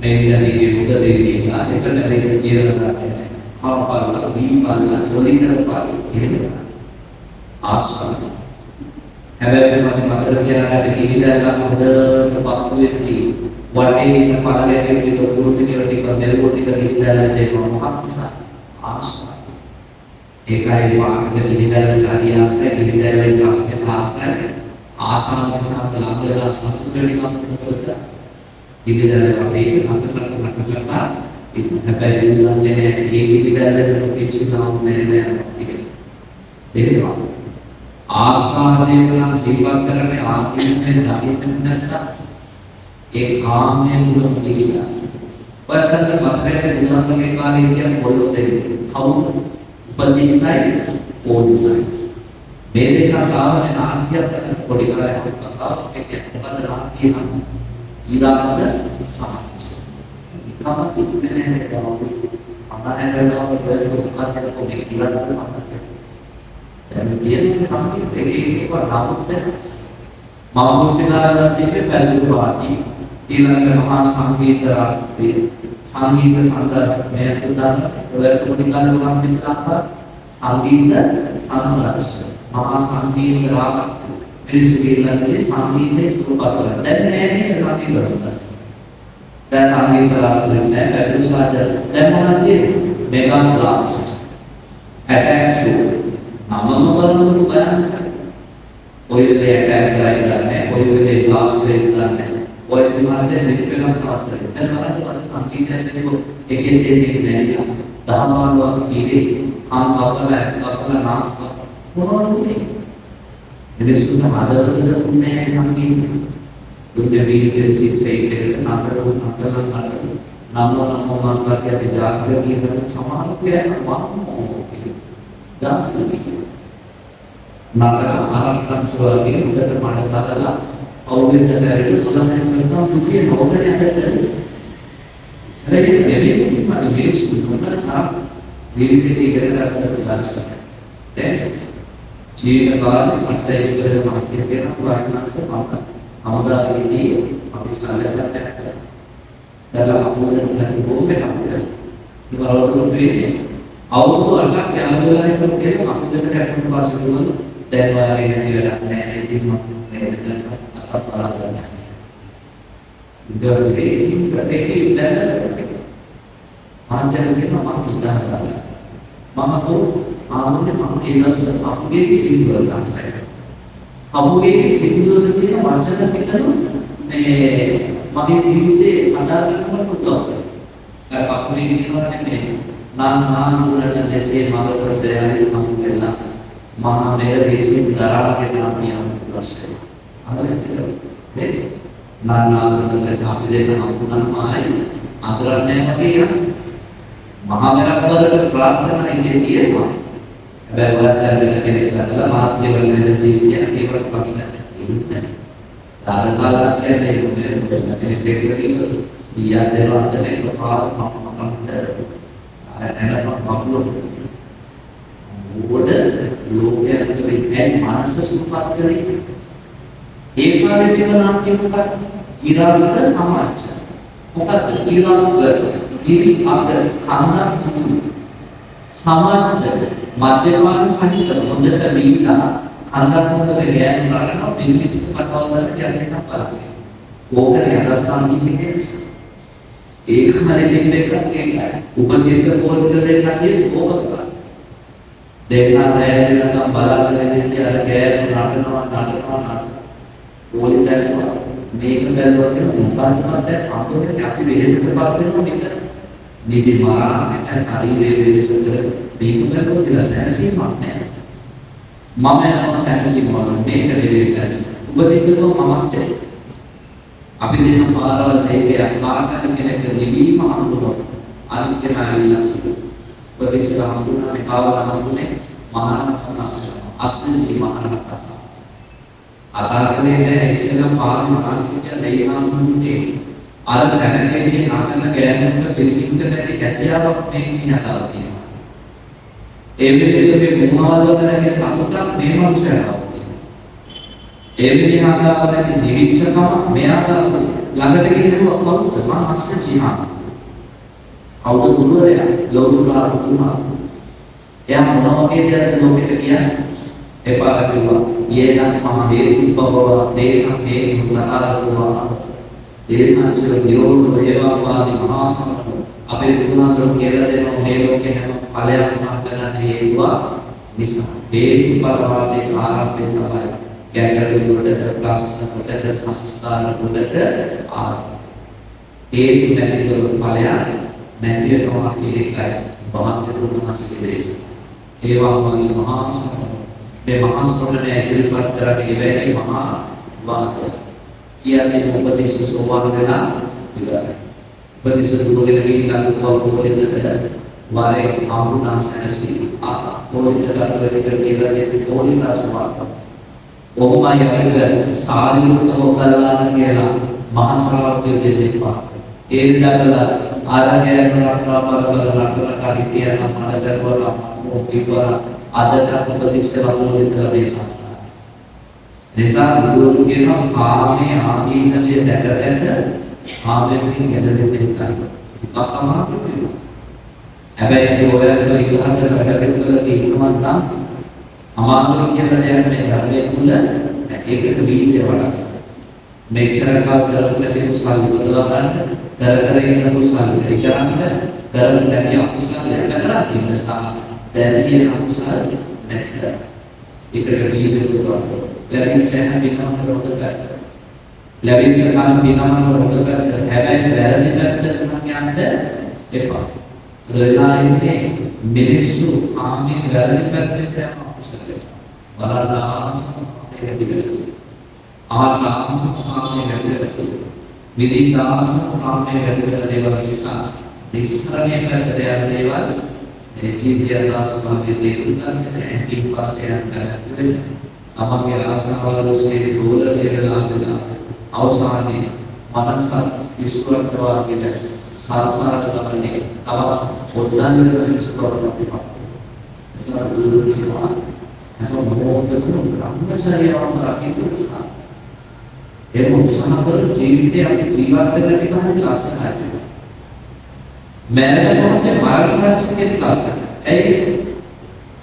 මේ ඉඳලා මුද දෙන්නේ ආයතන වලින් කියලා ගන්න. පාපාල වීපාල වලින්තර පාල එහෙම ආස්වාද. හැබැයි මට මතක තියාගන්න කිවිදලා හොඳට පත්තු වෙද්දී වටේ ඉන්න පාලකයෙක් ටික දුරුටික ටික මෙලොව ටික කිවිදලා දෙනවා මොකක් නිසා ආස්වාද. ඒකයි වාහන කිලිදැල්ල හරි ආසයි කිලිදැල්ලේ ප්‍රශ්නෙට ආසයි ආසාව නිසා ළඟලා සතුටුකමක් මොකද කිලිදැල්ල වගේ අතකට කරලා ඒක හැබැයි උදාන්නේ නැහැ ඒ කිලිදැල්ලට පිටිනාම නෑ ඒක ආස්වාදයෙන් නම් සිල්වත් කරන්නේ ආත්මයෙන් දකින්න නැත්නම් ඒ කාමයෙන් දුර කිලිදැල්ල ඔයතන මතකයේ උදාහරණයක් කාලේ කියන පොළොව දෙන්නේ කවුරු උපදිස්සයි ඕනිතයි මේ දෙක ගාවනේ නාට්‍යයක් කරන පොඩි කාලයක් කතාවක් කියන්නේ මොකද නාට්‍යය නම් ඊළඟට සමාජය නිකම්ම පිටිපෙනේ නේදවලු අමාරේනවා වල මොකක්ද කොහේ කියලා තමයි දැන් කියන්නේ සම්පූර්ණ ඒකේ නමුත් මම මුචිනාලන්තයේ පැලුණු වාටි ඊළඟට මහා සංගීත රාත්‍රියේ සංගීත සංගමය උදාන වලට පොඩි කාලේ වුණා තිබුණා සංගීත සංഘර්ෂ මහා සංගීත රාග මිනිස්සු ඊළඟට සංගීතේ සුරුපතල දැන් නෑ නේද සංගීත රාග දැන් සංගීත රාග නෑ පැදුසාද දැන් මොනවද මෙගා ක්ලාස් ඇටැක් ෂෝ නමම බලනකොට බලන්න ඔය විදිහේ ඇටැක් කරලා ඉන්නේ ඔය විදිහේ ක්ලාස් දෙන්න ගන්න ඔය සමාජයේ දෙකක් තවත් දැන් බලන්න සංගීතයෙන් දෙනකොට එකෙන් දෙන්නේ නැහැ දහමාරුවක් කීවේ කාංකවල ඇස්කවල නාස්කව මොනවද මේ මිනිස්සුන්ට ආදරද දුන්නේ සංගීතය දුන්නේ වීඩියෝ සිටේ නතරෝ නම මාර්ගය ජාතිය කියන සමාන ක්‍රියාවක් ජාතිය නතර ආරක්ෂාවගේ උදේට මඩ කඩලා අවුෙන්ද කරේ තුලෙන් කරනවා දුකේ නෝකේ ඇදලා සරේ දෙවියන් මත මිනිස්සු දුන්නා ජීවිතේ ඉගෙන ගන්නට උදාහරණයක් දැන් ජීවිත කාලේ මට ඒක මාර්ගය කියන වායනාංශ අමදාගේදී අපි සාලයට පැත්තට දැලා අපුදෙන් නැති බෝම්බේ අපුදෙන් ඉවරවලු වෙන්නේ අවුරුදු 8ක් යනවා කියලා අපුදෙන් කැටුම් පාස් කරනවා දැන් වාගේ නැති වෙලා නැහැ ඉතින් මම මේක අතපලා ඉඳලා ඒකේ දැන් ආන්දරේ මම උදාහරණ මම ආන්නේ මම ඒකස අපගේ සින්දුවල් ගන්නයි අපගේ සින්දුවල තියෙන වචන පිටන මේ මගේ ජීවිතේ අදා ගන්නකොට උදව් කරනවා අර අපේ කියනවානේ මේ නානාදුරන දැසේ මගතර බැලයි මම වෙලා මම මේ විශ්ින් දරාගෙන අපියන් දැස්සේ අරගෙන නානාදුරන අපි දෙන්න අපුණමායි අතුරන්නේ වගේ මහා මෙරක්වලට ප්‍රාර්ථනා ඉන්නේ තියෙනවා හැබැයි ඔයත් දැන් කෙනෙක් අතලා මාත්‍ය වෙන ජීවිතයක් ඒකට ප්‍රශ්න නැහැ දානකාලා කියන්නේ කෙනෙක් දෙකකින් ඊයත් දෙනවා අතේ පාර මම අපලෝඩ් ලෝකයේ මානස සුපපත් කරේ ඒ කාලේ තිබුණ නාට්‍ය මොකක්ද ඊරාග සමාජ මොකක්ද ඊරාග ඉරි අග කන්දක් සමාජ මධ්‍යමාන සහිත හොඳට වීලා කන්දක් හොඳට ගෑනු රටනවා පිළිවිතු කතාව කරලා යන්න බලන්නේ ඕකනේ අදත්තාන් කියන්නේ ඒක හරියට දෙන්නේ උපදේශ පොතක දෙන්න කියන්නේ ඕක කරා දෙන්නා රැඳෙනකම් බලාගෙන ඉඳි අර ගෑනු රටනවා ඕලි දැක්කම මේක බැලුවා කියලා මොකක්ද දැන් අපිට අපි වෙහෙසටපත් වෙනවා නිතර නිදි මාරා මෙතන ශරීරයේ වෙහෙසට මේක බැලුවා කියලා සැනසීමක් නැහැ මම යනවා සැනසීම වල මේක නෙවෙයි සැනසීම උපදේශක මමත් අපි දෙන්න පාරවල් දෙකේ කාටද කෙනෙක් නිවීම හම්බුනොත් අනිත් කෙනා ඇවිල්ලා උපදේශක හම්බුනානේ කාවල හම්බුනේ මහානකම් අස්සෙන්දි මහානකම් අතාරකේ ඉස්සෙල්ලා පාරම අන්තිමට දෙයියන්තුන්ගේ අර සැනකේදී නටන ගෑනුන්ට පිළිගින්ට නැති හැකියාවක් මේ මිනිහාට තියෙනවා. ඒ මිනිස්සුගේ මොනවද නැති සතුටක් මේ මනුස්සයාට තියෙනවා. ඒ මිනිහාට නැති නිවිච්චකම මෙයාට ළඟට ගිහින් කවුද මම අස්සේ ජීහා. කවුද ගුරුවරයා? ලෝකුරා තුමා. එයා මොන වගේ දෙයක්ද ලෝකෙට කියන්නේ? එපා කිව්වා. येदं मम हेतुभव देशं हेतु तथागतवा देशांचो विरोधो एवापादि महासमो අපේ බුදුහාමුදුරුවෝ කියලා දෙනවා මේ ලෝකේ හැම ඵලයක් මතකන හේතුව නිසා හේතුඵලවාදී ආරම්භය තමයි ගැටලු වලට ප්‍රශ්න වලට සංස්කාර වලට හේතු නැතිව ඵලයක් නැති වෙනවා කියන එකයි භාග්‍යවතුන් වහන්සේගේ දේශනාව. ඒවා වගේ මහා සම්පූර්ණ මේ මහා ස්වභාවය ඉදිරිපත් කරන්නේ ඉවැනි මහා වාද කියන්නේ උපදේශ සෝවාන් වෙලා ඉවරයි. උපදේශ දුරගෙන ගිහිල්ලා කවුරුහොලින්ද වාරේ ආමුණාසනසි පොලිට කරදරයක කියලා දෙති පොලිතාසුවා. ඔහොමයි අපිට සාරිමුත්තව කරලාන කියලා මහා ශ්‍රාවකය දෙන්නෙපා. ඒ දකලා ආරණ්‍යයන් රටවල කරිතියන මඩකරවල මොකීවර අදට උපදේශ ලැබුණු මේ සංස්කාර. නිසා බුදුරු කියනවා කාමයේ ආදීනමය දැක කාමයෙන් ගැලවෙන්න ඉතින් තමයි. හැබැයි ඔයගොල්ලෝ විගහන වැඩ පිළිවෙල තියෙනවා නම් අමාරුයි කියන දෙයක් මේ ධර්මයේ තුල ඒකට වීර්ය වඩා මෙච්චර කාල කරපු කුසල උපදවා ගන්න කර ඉන්න කුසල ඉකරන්න කරන්නේ නැති අකුසල නැතර තියෙන නිසා දැන් තියෙන අකුසල නැතර ඒකට වීර්ය උපදවා ලැබිච්ච හැම විනම රොදකට ලැබිච්ච කාල විනම රොදකට හැබැයි වැරදි පැත්තට යන්න එපා. අදලා ඉන්නේ මිනිස්සු කාමයේ වැරදි පැත්තට යන අකුසලයට බලදාසමයේ පිළිගන්න. ආත්මාසමයේ වැඩිවෙලා විදිතාසමයේ වැඩිවෙලා දේවල් නිසා නිස්සරණයේ පැත්තට යන දේවල් මේ ජීවිතයතාසමයේ තේරුම් ගන්න ඇති පස්සේ යන කරන්නේ. තමන්ගේ ආසාවල් ඔස්සේ දෝල වේදනා අවසානයේ මනස විශ්වර්තවා කියන සංසාර ගමනේ තව පොඩ්ඩක් විශ්වර්තවට පිටපත්. ඒසාර දුරු වෙනවා. හැම මොහොතකම බ්‍රහ්මචර්යවම රකින්න උත්සාහ. ඒ උත්සාහ කර ජීවිතය අපි ජීවත් වෙන එක හරිය ලස්සනයි. මරණයට මරණච්චකේ ලස්සනයි. ඒ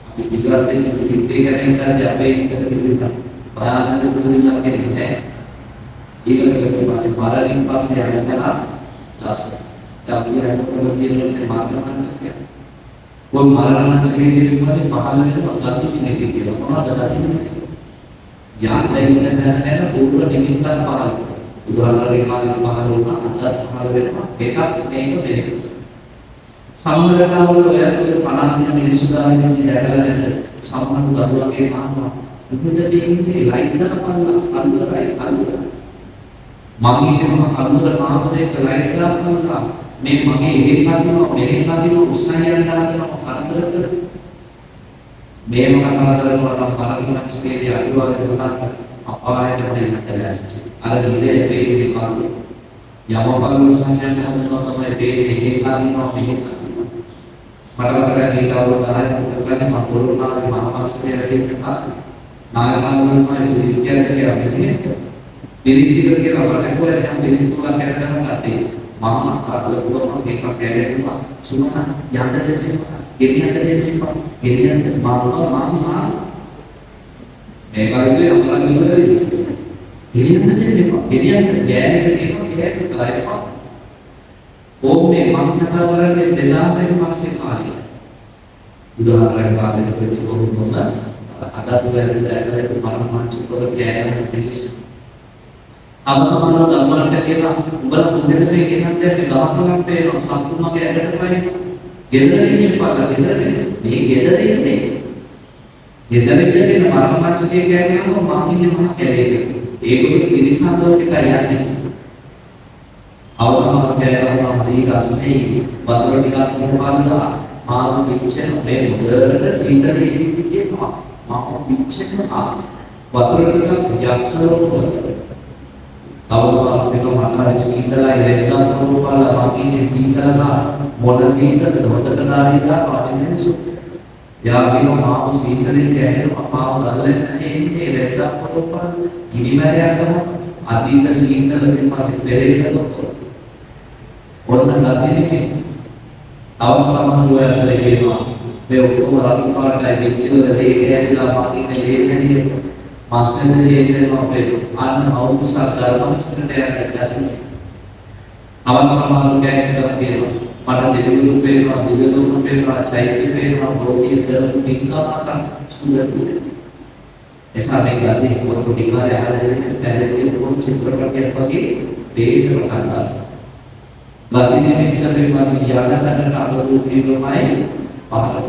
අපි ජීවත් වෙන ජීවිතය ගැන හිතද්දී අපේ හිතට කිසිම භයානක සුදුසුකමක් නැහැ. ඒකට මරණින් පස්සේ යනවා ලස්සනයි. අපි හිතන දේ මාර්ගමංචකය. वो मरणचक्र के विपरीत पहाड़ में गति की नीति की है और गति की ज्ञान नहीं रहता है ना पूर्व निमित्त पहाड़ उदाहरण रेखा पहाड़ होगा अंदर पहाड़ में डेटा नहीं तो नहीं සමහරවල් ඔය පණාදින මිනිස්සු ගානේ ඉඳි දැකලා නැද්ද සමහර දරුවගේ තාම විවිධ දෙන්නේ ලයිට් දාපල්ලා කල්වරයි මම ඉන්නම කල්වර මාපදේක ලයිට් දාපල්ලා මේ මගේ එහෙත් උස්සයන් දානවා කරදර කර මේව කතා කරනවා නම් පරිණාමචකේදී අනිවාර්ය සදාත අපායට වෙන්නට අර නිලේ වේදී කරු යමපල් උස්සයන් හදනවා තමයි වේදී එහෙත් දානවා මෙහෙත් මට මතකයි මේ අවුරුදු 10ක් මම කොරෝනාවේ මහාමාසයේ වැඩි කරා නායකයන්මයි විද්‍යාර්ථය කියලා මෙන්නේ විරිතික කියලා මට කොහෙද නම් විරිතික කරගෙන ගත්තේ මම අකාලුවම මේක කැලේවා සුමන යන්න දෙන්නවා ගෙනියන්න දෙන්නවා ගෙනියන්න මම මේක විදිහේ අපරාධ වලදී ගෙනියන්න දෙන්නවා ගෙනියන්න ගෑනට කියනවා කියලා ගායපා ඕමේ මම කතා කරන්නේ 2000 පස්සේ කාලේ උදාහරණයක් පාදක වෙන්නේ කොහොමද අදත් වැරදි දැකලා මරණාංශ වල ගෑනට පිළිස් අවසානව ධර්මයට කියලා උඹලා මුදෙද මේ ගෙනත් යන්නේ ගාමලම් පේනවා සතුන්ගේ ඇටට පයි ගෙදරින් ඉපාලා ගෙදරින් මේ ගෙදරින්නේ ගෙදරින් මරණාංශකේ ගෑනම මම ඉන්නේ මම කැලේක ඒකෙ තිරිසන්දෝට යන්නේ අවසානව කෑගහනවා හරි ගස්නේ වතුර ටිකක් ඉපාලා මාව පිච්චෙන මේ මුදලට සීතල ඉඳි කියනවා මාව පිච්චෙන වතුර ටිකක් යක්ෂරෝ තවම මට සීතලයි රෙද්දා ප්‍රෝපාලා වගේ සීතලලා මොඩ සීතල හොදට දාලා පාඩින්නසු යාවිනෝ මාව සීතලෙන් ගැහෙනවා මාව ගල්ලන්නේ මේ රෙද්දා ප්‍රෝපාලා කිනිමරයන්ටම අධික සීතල විපත් පෙරේතකොට ඔන්න ගතිනේ තවම සමහර අය අතර කියනවා මේ ඔක්කොම රතු පාටයි විද්‍යුත් රේඛයලා පාටිනේ ලේඛනිය මාස්ටර්ගේ ඉන්නවා අපේ අන්න අවුසත් ධර්මස්කරණය කරගන්න. අවසානම කෑකටම කියනවා මට දෙවියන් පේනවා, දිව්‍යලෝක පේනවා, චෛත්‍ය පේනවා, බෝධිය කරපු පින්කමක් සුන්දරයි. එසා මේ ගාදී පොඩි කාලේ ආරම්භ පැහැදිලි වුණු චිත්‍රපටයක් වගේ දෙයක් කරනවා. ගාදී මේකේ වගේ යාගතකට අලුත් වීමයි පහළ.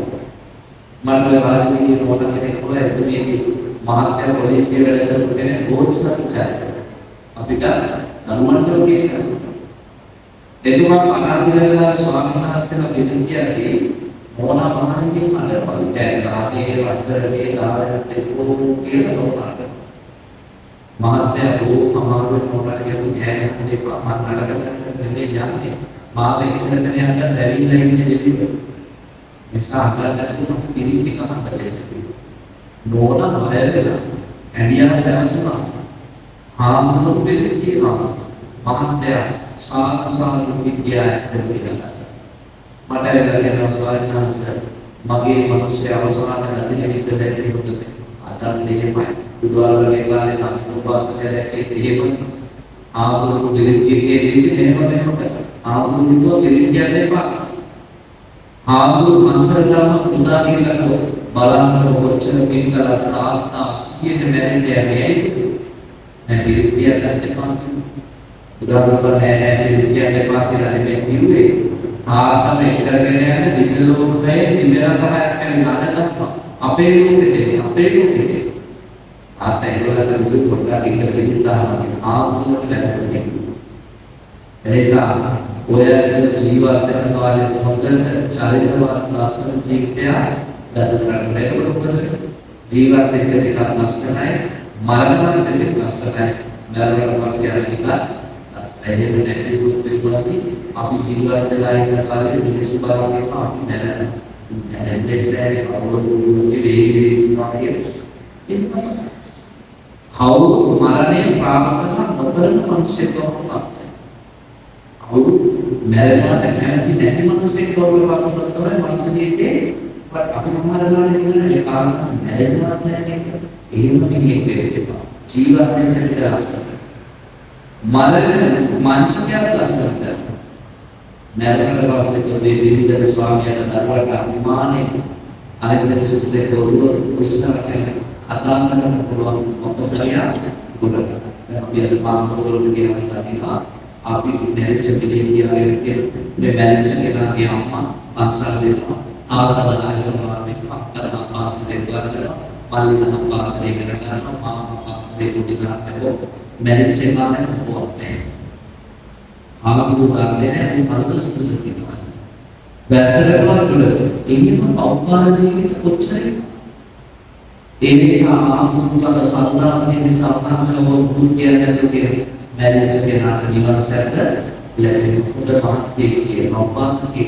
මට රාජකීය නෝට කෙනෙක් හොය එතුමිය මහත්ය පොලිසිය වැඩ කරපු කෙනෙක් බෝධිසත්වචාරය. අපිට ධර්මන්ත වගේ කරනවා. එතුමා අනාදිරලා ස්වාමීන් වහන්සේලා පිළිගියාදී මොනවා මහණෙනි අරවල් දැනාගේ රත්තරේ දායකට පොරොන්දු කියලා නෝනාට. මහත්ය බොහොම නෝනාට කියපු ජයගන්න දෙපා මම නරකට නෙමෙයි යන්නේ. මාව එක්කගෙන යන්න ඇවිල්ලා ඉන්නේ දෙවියෝ. නිසා අගලට පිළිතික මන්දලේ නෝනා වයදලා ඇඩියාට ඇවිල්ලා හාමුදුරුවෝ පිළිතියනවා මහත්ය සාකසාරු විද්‍යාස්තර කියලා මට වෙලගෙන ස්වාමීනාංශ මගේ මිනිස්සු අවසාන ගතිය විතර දෙවියොත් අතන් දෙහිමයි බුදුආලගේ කාලේ නම් උපාසකයෙක් දෙහිමයි ආදුරු පිළිතියේ දෙන්නේ මෙහෙම ආදුරු පිළිතිය දෙපා ආදුරු මන්සරදාම පුදා කියලා බලන්න කොච්චර පින් කළා තාත්තා 80ට මැරෙන්නේ නැහැ නේ පිළිතිය ගන්න උදාහරණ නෑ පිළිතිය දෙපා කියලා නෙමෙයි කිව්වේ තාත්තම එක්කගෙන යන දිව්‍ය ලෝකයේ දිව්‍යරතහයක් නඩගත්තා අපේ ලෝකෙට තාත්තා ඒගොල්ලන්ට මුළු පොඩ්ඩක් ඉන්න දෙන්න ආමුණුත් වැරදුනේ එනිසා ඔය ජීවත් වෙන කාලේ හොඳට චරිතවත් ලස්සන ජීවිතයක් ගත කරන්න ඒකට මොකද ජීවත් වෙච්ච ටිකක් ලස්සනයි මරණ ටිකක් ලස්සනයි මරණයට පස්සේ යන ටික ලස්සනයි නැති වුණොත් අපි ජීවත් වෙලා ඉන්න කාලේ මිනිස්සු බලන්නේ අපි මැරෙන දෙන්නේ කවුරුත් වේවි ඒක කවුරු මරණය ප්‍රාර්ථනා නොකරන මිනිස්සුන්ට කවුරු මැරෙනවට කැමති නැති මිනිස්සුන්ට කවුරුවත් තමයි මනුස්ස ජීවිතේ අපි සමහර වෙලාවට කියන්නේ ඒ කාරණා මැරෙන්නවත් නැහැ එහෙම නිකේ වෙන්නේ ජීවත් වෙන චරිත ලස්සන මරණ මානසිකයක් ලස්සනට මරණයට පස්සේ තෝදේ විවිධ ස්වාමීන් දරුවට අභිමානය අනිත් සුදුදේ තෝදුව උස්සගෙන අදා කරන්න පුළුවන් ඔපසරිය ගොඩක් අපි අද පාස්පෝර්ට් ගෙවලා තියෙනවා අපි මැරෙච්ච පිළිය කියන්නේ මේ මැරෙච්ච කෙනාගේ අම්මා පන්සල් දෙනවා තාත්තා දාන සමාවෙන්න අක්කා පාස්පෝර්ට් ගන්නවා මල්ලිලා පාස්පෝර්ට් කරනවා මාමා පාස්පෝර්ට් උඩ ගන්නවා මැරෙච්ච කෙනාට පොත් ආපුදු ගන්නේ පළද සුදුසු කියනවා වැසරවල තුල එහෙම අවකාශ ජීවිත කොච්චරයි ඒ නිසා ආමුතුලක කරුණාව දෙන සාපනාව වෘත්තිය නැතුකේ මැරෙච්ච කෙනාට නිවන් සැප ලැබෙන උද මහත්කේ කියන උපාසකේ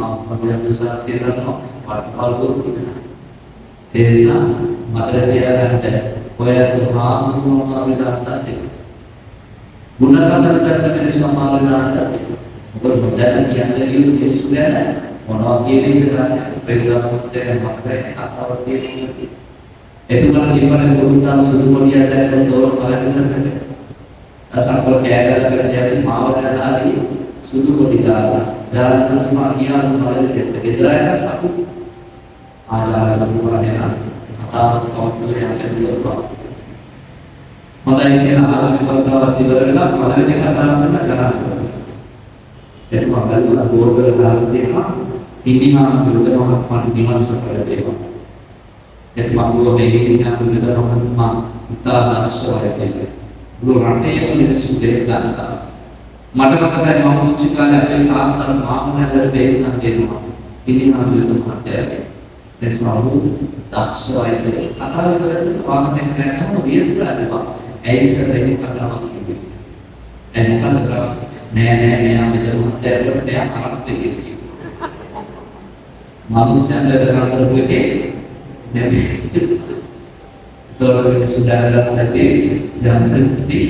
ආත්මයන්ද සත්‍ය කරනවා පාඨවල කරනවා ඒ නිසා මතක තියාගන්න ඔයත් ආමුතුලම විදාන්තත් ගුණකරන කරන මිනිස්සු සමාලදානට මොකද දැන කියන්නේ මිනිස්සු ගැන මොනවා කියන්නේ කරන්නේ ප්‍රේරාසුත්තේ මතකයි අතාවට තියෙන්නේ එතුමා නිවන ගුරුතාව සුදු මොඩියක් දැක්ක තෝර බලන්න අසංක කෑගල කරන්නේ මාවදාලාගේ සුදු මොඩි දාලා තුමා කියන බලන්න ගෙදරට සතු ආජාලතුමා වෙන අතාවට කවුරුද යන්නේ හොඳයි කියන ආරම්භතාවත් ඉවර වෙලා පළවෙනි කතාව කරන කරා. එතුමා ගල්වල බෝඩ් වල දාලා තියෙනවා හිමිහාම විරුද්ධව මට නිවන් සපර දෙනවා. එතුමා ගෝ මේ හිමිහාම විරුද්ධව මම ඉතා දක්ෂවයි කියන්නේ. ගෝ රටේ මිනිස්සු දෙයක් ගන්නවා. මට මතකයි මම මුංචි කාලේ අපේ තාත්තා මාමනහල බේරුම් දෙනවා. හිමිහාම විරුද්ධව මට එස්මා දක්ෂවයි කතාව කරද්දී වාහනේ නැත්නම් විරුද්ධව ऐसे करने का काम शुरू है මොකද ප්‍රශ්න නෑ මෙයා මෙතන උත්තර මෙයා කරත් දෙකේ මානුෂයන් දෙකකට කරපු එකේ නෙමෙයි තෝරගෙන සුදානලා නැති ජාන්ති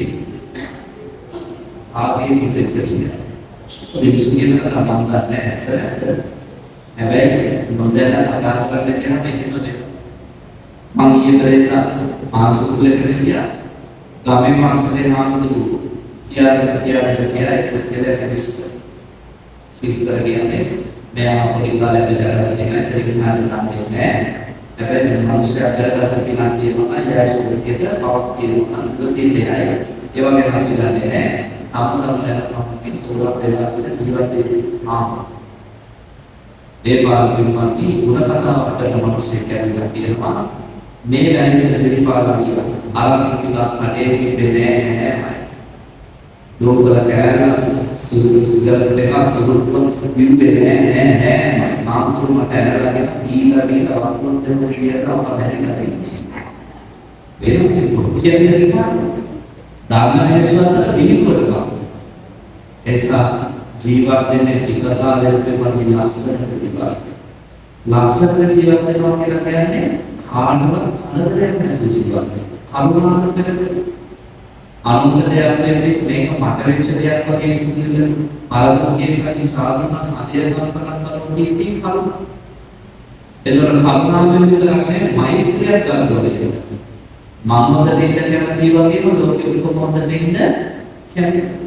ආගේ පිටේ දෙන්නේ මිනිස්සුන්ගේ කතා මම දන්නේ හැබැයි මොදැන කතා කරන්න කියන මේකද මම ඊයේ පෙරේදා මාසුකුලෙකට ගියා ගමේ මාසලේ නාමතුරු කියලා ඉතිරිස්ත ඉස්සර කියන්නේ මෙයා පොඩි කාලේ බෙදාගත්ත එක ඇත්තටම හරියට දන්නේ නැහැ. හැබැයි මිනිස්සු අතරගත පිනක් තියෙනවා නම් ජයසූරියට පවක් තියෙනවා නම් දෙන්නේ නැහැ. ඒ වගේ අපි දන්නේ නැහැ. ආමතම දැනගන්න පිටුවක් වෙලා ඉඳ ජීවත් වෙන්නේ ඒ පාරමිතී ගුණ කතාවට මිනිස්සු කියලා කියනවා. මේ වැනිච්ච සිරිපාලා කියලා ආරම්භික කඩේ තිබෙන්නේ නැහැ. දෝකල කෑලා සිගරට් එකක් සුරුප්පු බිව්වේ නැහැ. මාතුරු මට ඇරලා ඊළඟ වකුණු දෙන්න කියලා අපහැරිලා ඉන්නේ. වෙනුනේ කියන්නේ කිව්වා දාර්ශනිකයන්ට පිළිකුලක්. එසා ජීවත් වෙන්නේ ටික කාලයක පස්සේ ලස්සනට ජීවත්. ලස්සනට ජීවත් වෙනවා කියලා කියන්නේ කාටවත් කරදරයක් නැතුව ජීවත් වෙන්න. කරුණාකර කරගෙන අනුන්ට දෙයක් දෙන්නේ මේක මට වෙච්ච දෙයක් වගේ සිදුවෙලා පරදෝකේ සති සාධන අධ්‍යයනය කරනකොට ඉතින් කරුණා. එතකොට කරුණාවෙන් විතරක් නෙවෙයි මෛත්‍රියක් ගන්න ඕනේ. මමද දෙන්න කැමති වගේම ලෝකෙ උපමොන්ද දෙන්න කැමති.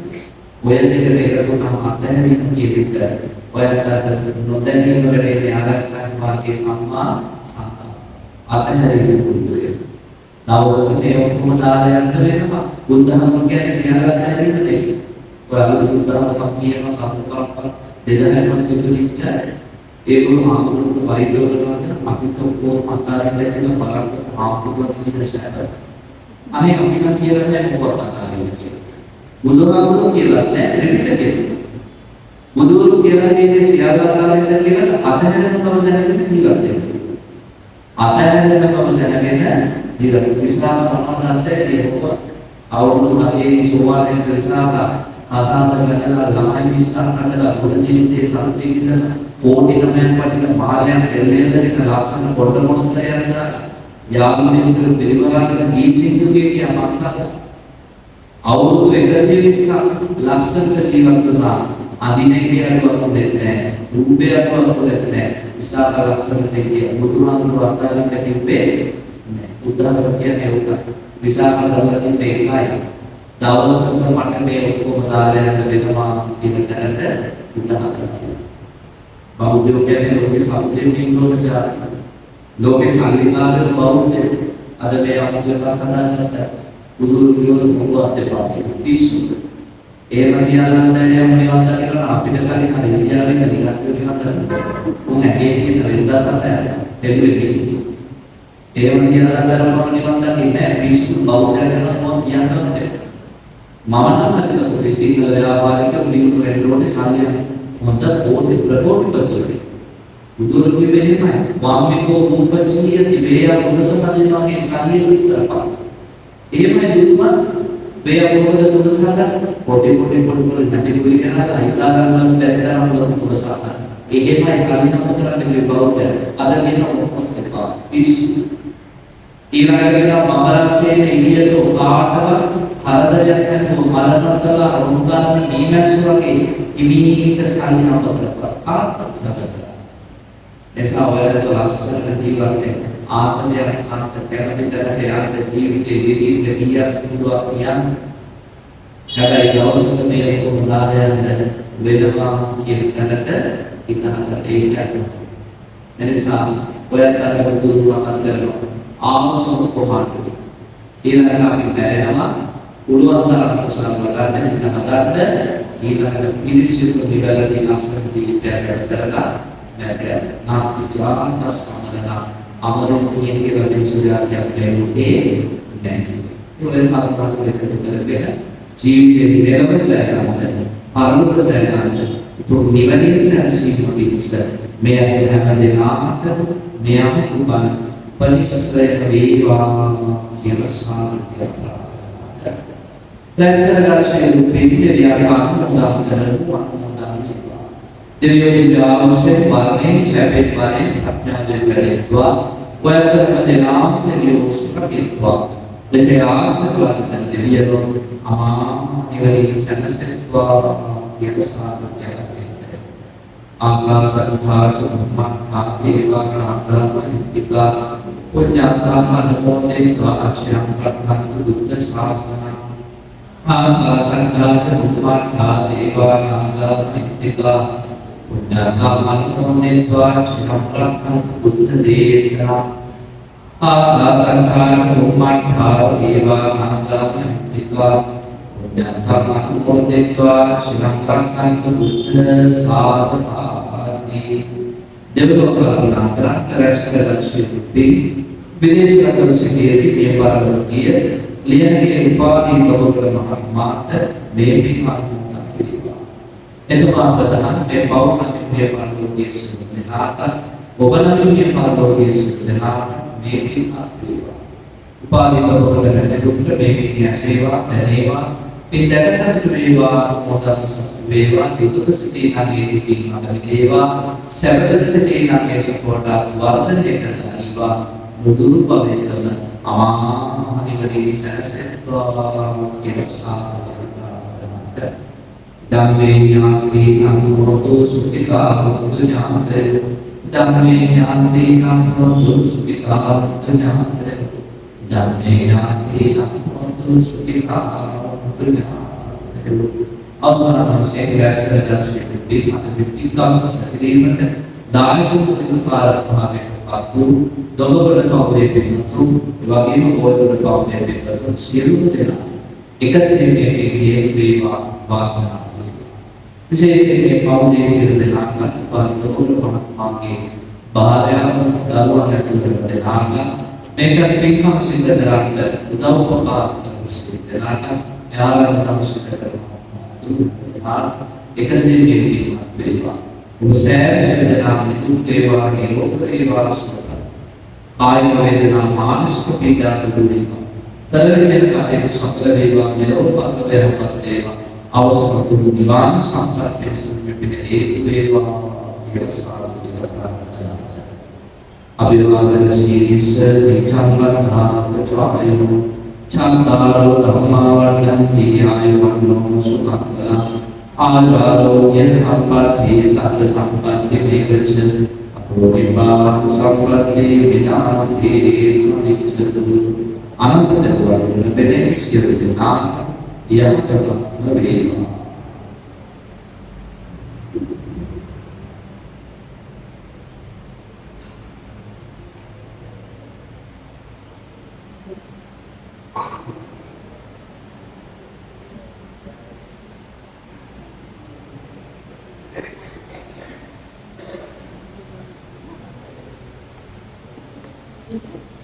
ඔය දෙකට එකතු වුණාම අත්හැරීම කියවිත ඔයකට නොදැනීම වැඩේ ආරස්ථාන වාක්‍ය සම්මා සංකල්ප අත්හැරීම පුරුදුය. දවසක මේ ඔක්කොම දායයන්ට වෙනවා බුද්ධහම කියන්නේ සියාගත හැරීම නෙවෙයි. ඔය අලුත් බුද්ධහමක් කියනවා කම්පරප්ප 2000 ඉපදිච්ච ඒගොල්ලෝ ආමුදුරට වෛද්‍ය කරනවා අපිට ඔක්කොම අතාරින්න කියලා බලන්න ආමුදුරට ඉඳසට. අනේ අපිට කියලා නැහැ මොකක්ද අතාරින්න කියලා. බුදුහාමුදුරුවෝ කියලා නැහැ ත්‍රිපිටකයේ. බුදුරු කියලා කියන්නේ සියාගත කියලා අතහැරෙන බව දැනගෙන ජීවත් වෙනවා. අතහැරෙන බව දැනගෙන ජීවත් ඉස්ලාම මනෝදත්තේ ඒක අවුරුදු 7 සෝවාන් ක්‍රිස්තාවක ආසාද කරලා ළමයි විශ්වාස කරලා පොඩි ජීවිතේ සම්පූර්ණ කෝටි 9ක් වටින මාලයන් දෙල්ලෙන්දට ලස්සන පොඩ මොස්තරයක් දාලා යාළුවෙකුට පරිවර්තන ජීසිතුගේ කියන මාත්සාව අවුරුදු 120ක් ලස්සනට ජීවත් වුණා. අදිනේ කියලාවත් දෙන්නේ රූපයක්වත් දෙන්නේ ඉස්සාක ලස්සනට කිය බුදුහාමුදුරුවෝ අත්දැකීම් තිබ්බේ නෑ. බුදුහාමුදුරුවෝ කියන්නේ උක විසාක කරලා තිබ්බේ ඒකයි. දවසක මට මේ ඔක්කොම දාලා යන්න වෙනවා කියන තැනට බුදුහාමුදුරුවෝ බෞද්ධයෝ කියන්නේ ලෝකේ සම්පූර්ණ ඉන්නෝන જાති. ලෝකේ සංවිධානයේ බෞද්ධයෝ අද මේ අමුතුවක් හදාගත්තා. බුදුරු කියවන මොකක්ද පාන්නේ පිස්සු. එහෙම සියල්ලන් දැරියම නිවන් දකිනවා අපිට කලින් හරි ඉන්දියාවේ නිකන් නිවන් දකිනවා. උන් ඇගේ කියන වෙනදා තමයි එළුවේ. එහෙම සියල්ලන් දරපම නිවන් දකින්නේ පිස්සු බෞද්ධයන් මොකක් කියන්නේ. මම නම් හරි සතුටුයි සිංහල ව්‍යාපාරිකයෝ දිනු වෙන්න ඕනේ සාලියන. හොඳ ඕනේ ප්‍රකෝටිපතුනේ. බුදුරු කිව්වේ එහෙමයි. වාම්මිකෝ උපචීය තිබේය උපසතදිනවාගේ සාලිය විතරපා. එහෙමයි දුක්මත් වේ අපෝගද තුනසහට පොටි නැටි ගුලි කරලා හිතා ගන්නවා බැරිතරම් ලොකු තුනසහට. එහෙමයි සාලිනම කරන්නේ මේ බෞද්ධ අද වෙන ඔක්කොම එපා. පිස්සු. ඊළඟට මමරස්සේන එළියට පාටව හරදයක් නැතුව මලනතලා රොම්ගන්න මීමැස්ස වගේ ඉමීට සාලිනම කරපුවා. කාටවත් හදන්න. එසා ඔයාලට ලස්සනට ජීවත් වෙන්න ආසනයක් කාට කැමතිදකට යාට ජීවිතේ විදිහට ගියා සිදුවක් කියන්නේ. හැබැයි දවසක මේ ඔක්කොම දාලා යන්න වෙනවා කියන තැනට ඉතහකට ඒකයි. එනිසා ඔයාලට බුදුරු මතක් කරනවා ආමසම කොහොමද ඊළඟට අපි බැලෙනවා පුළුවන් තරම් කුසල වලට ඉතහකට ඊළඟට පිළිසිතු නිවැරදි ලස්සන ජීවිතයක් කරලා බැහැ නාති ජාත සමරණ අමරණීය කියලා විශ්වාසයක් ලැබුණේ නැහැ. ඒ කාරණා දෙකකට කරගෙන ජීවිතේ මෙලව ජයගන්න, පරලෝක ජයගන්න, දුක් නිවනින් සැනසීම පිණිස මේ හැමදේනාට මෙයම උපන් පරිසස්තය වේවා කියලා සාදුතියක් ප්‍රාර්ථනා. දැස්තරගාශයේ රූපේ ව්‍යාපාර උදාහ කරනවා අනුමෝදන් දෙවියෝ දිව්‍යාවස්සේ වර්ණේ සැපේ වරේ ප්‍රඥාවෙන් වැඩිත්වා ඔයතර මදනාම දෙවියෝ සුඛිත්වා දෙසේ ආස්තවන්තන දෙවියෝ අමා නිවරින් සැනසෙත්වා කියන සාදුතියක් ආකාසත්තා චුම්මත්තා ඒවාකාන්තපිතා පුඤ්ඤාත්තා අනුමෝදිत्वा අක්ෂරං ප්‍රත්‍යන්ත බුද්ධ ශාසනං ආකාසත්තා චුම්මත්තා ඒවාකාන්තපිතා पुण्यकामनुमोदित्वा चिरं रक्षन्तु बुद्धदेशना आकाशङ्काश बुम्मण्ठा देवानागामन्तिका पुण्यकामनुमोदित्वा चिरं रक्षन्तु बुद्धसाधकाति देवलोकानान्तरं रक्षकदक्षिणुपि विदेशगतं सिद्धियति व्यापारवर्गीय लियनगे उपाधि तोगुल महात्मात मेपिकानुमोदन्ति එතුමා ප්‍රධාන මේ පෞර්ණමිය පරිලෝකීය සුදුනාට ඔබනමිය පරිලෝකීය සුදුනාට මේ පින්වත් වේවා. උපාදිත ඔබට දුක්ඛ මේ විද්‍යා සේවා දැනේවා. පින් දැකසතු වේවා මොදත් සතු වේවා දුක සිටී නැගේ දිකින් මත වේවා. සැපද සිටී නැගේ සපෝට වර්ධනය කරගනිවා. මුදුරු භවයේ කරන අමා නිවදී සැනසෙත්වා කියලා සාදු ධම්මේ ඥාති නමෝතු සුඛිතා භවතු ඥාතේ ධම්මේ ඥාති නමෝතු සුඛිතා භවතු ඥාතේ ධම්මේ ඥාති නමෝතු සුඛිතා භවතු ඥාතේ අවසානයේ සේකරස්කරජන් ශ්‍රී පිටකම් සම්පූර්ණීමට දායක මුලිකාරක භාවයෙන් පත්තු දොබවල පවුලේ පිටු එවැගේම බෝධවල පවුලේ පිටු සියලු දෙනා එකසේ මේ වේවා වාසනාව විශේෂයෙන් පෞද්ගලික සියලු දෙනාට පරිතෝෂ පරමාගේ භාර්යාව දරුවන් ඇතුළත දෙනාට මේකට පින්කම් සිද්ධ කරන්න උදව් උපකාර කරන සියලු දෙනාට යාළුවන්ට සිද්ධ කරනවා එකසේ මේ පින්වත් වේවා ඔබ සෑම සියලු දෙනාම නිදුක් වේවා නිරෝගී වේවා සුවපත් කායික වේදනා මානසික පීඩා දුරු වේවා සරලගෙන කටයුතු සඵල වේවා නිරෝගී වේවා වේවා අවසන් වූ නිවන් සම්ප්‍රාප්තිය සම්පූර්ණ හේතු වේවා කියලා සාදු කියලා අභිවාදන සීරිස නිචංගන්ධා පචායෝ චන්තාරෝ ධම්මා වඩ්ඩන්ති ආයුවන්නෝ සුඛංගලං ආරෝග්‍ය සම්පatti සග්ග සම්පatti වේගච අපෝ විභාග සම්පatti විනාති සනිච්ඡතු අනන්ත දරුවන් ලැබෙන සියලු දෙනා යහපත වේවා. Thank you.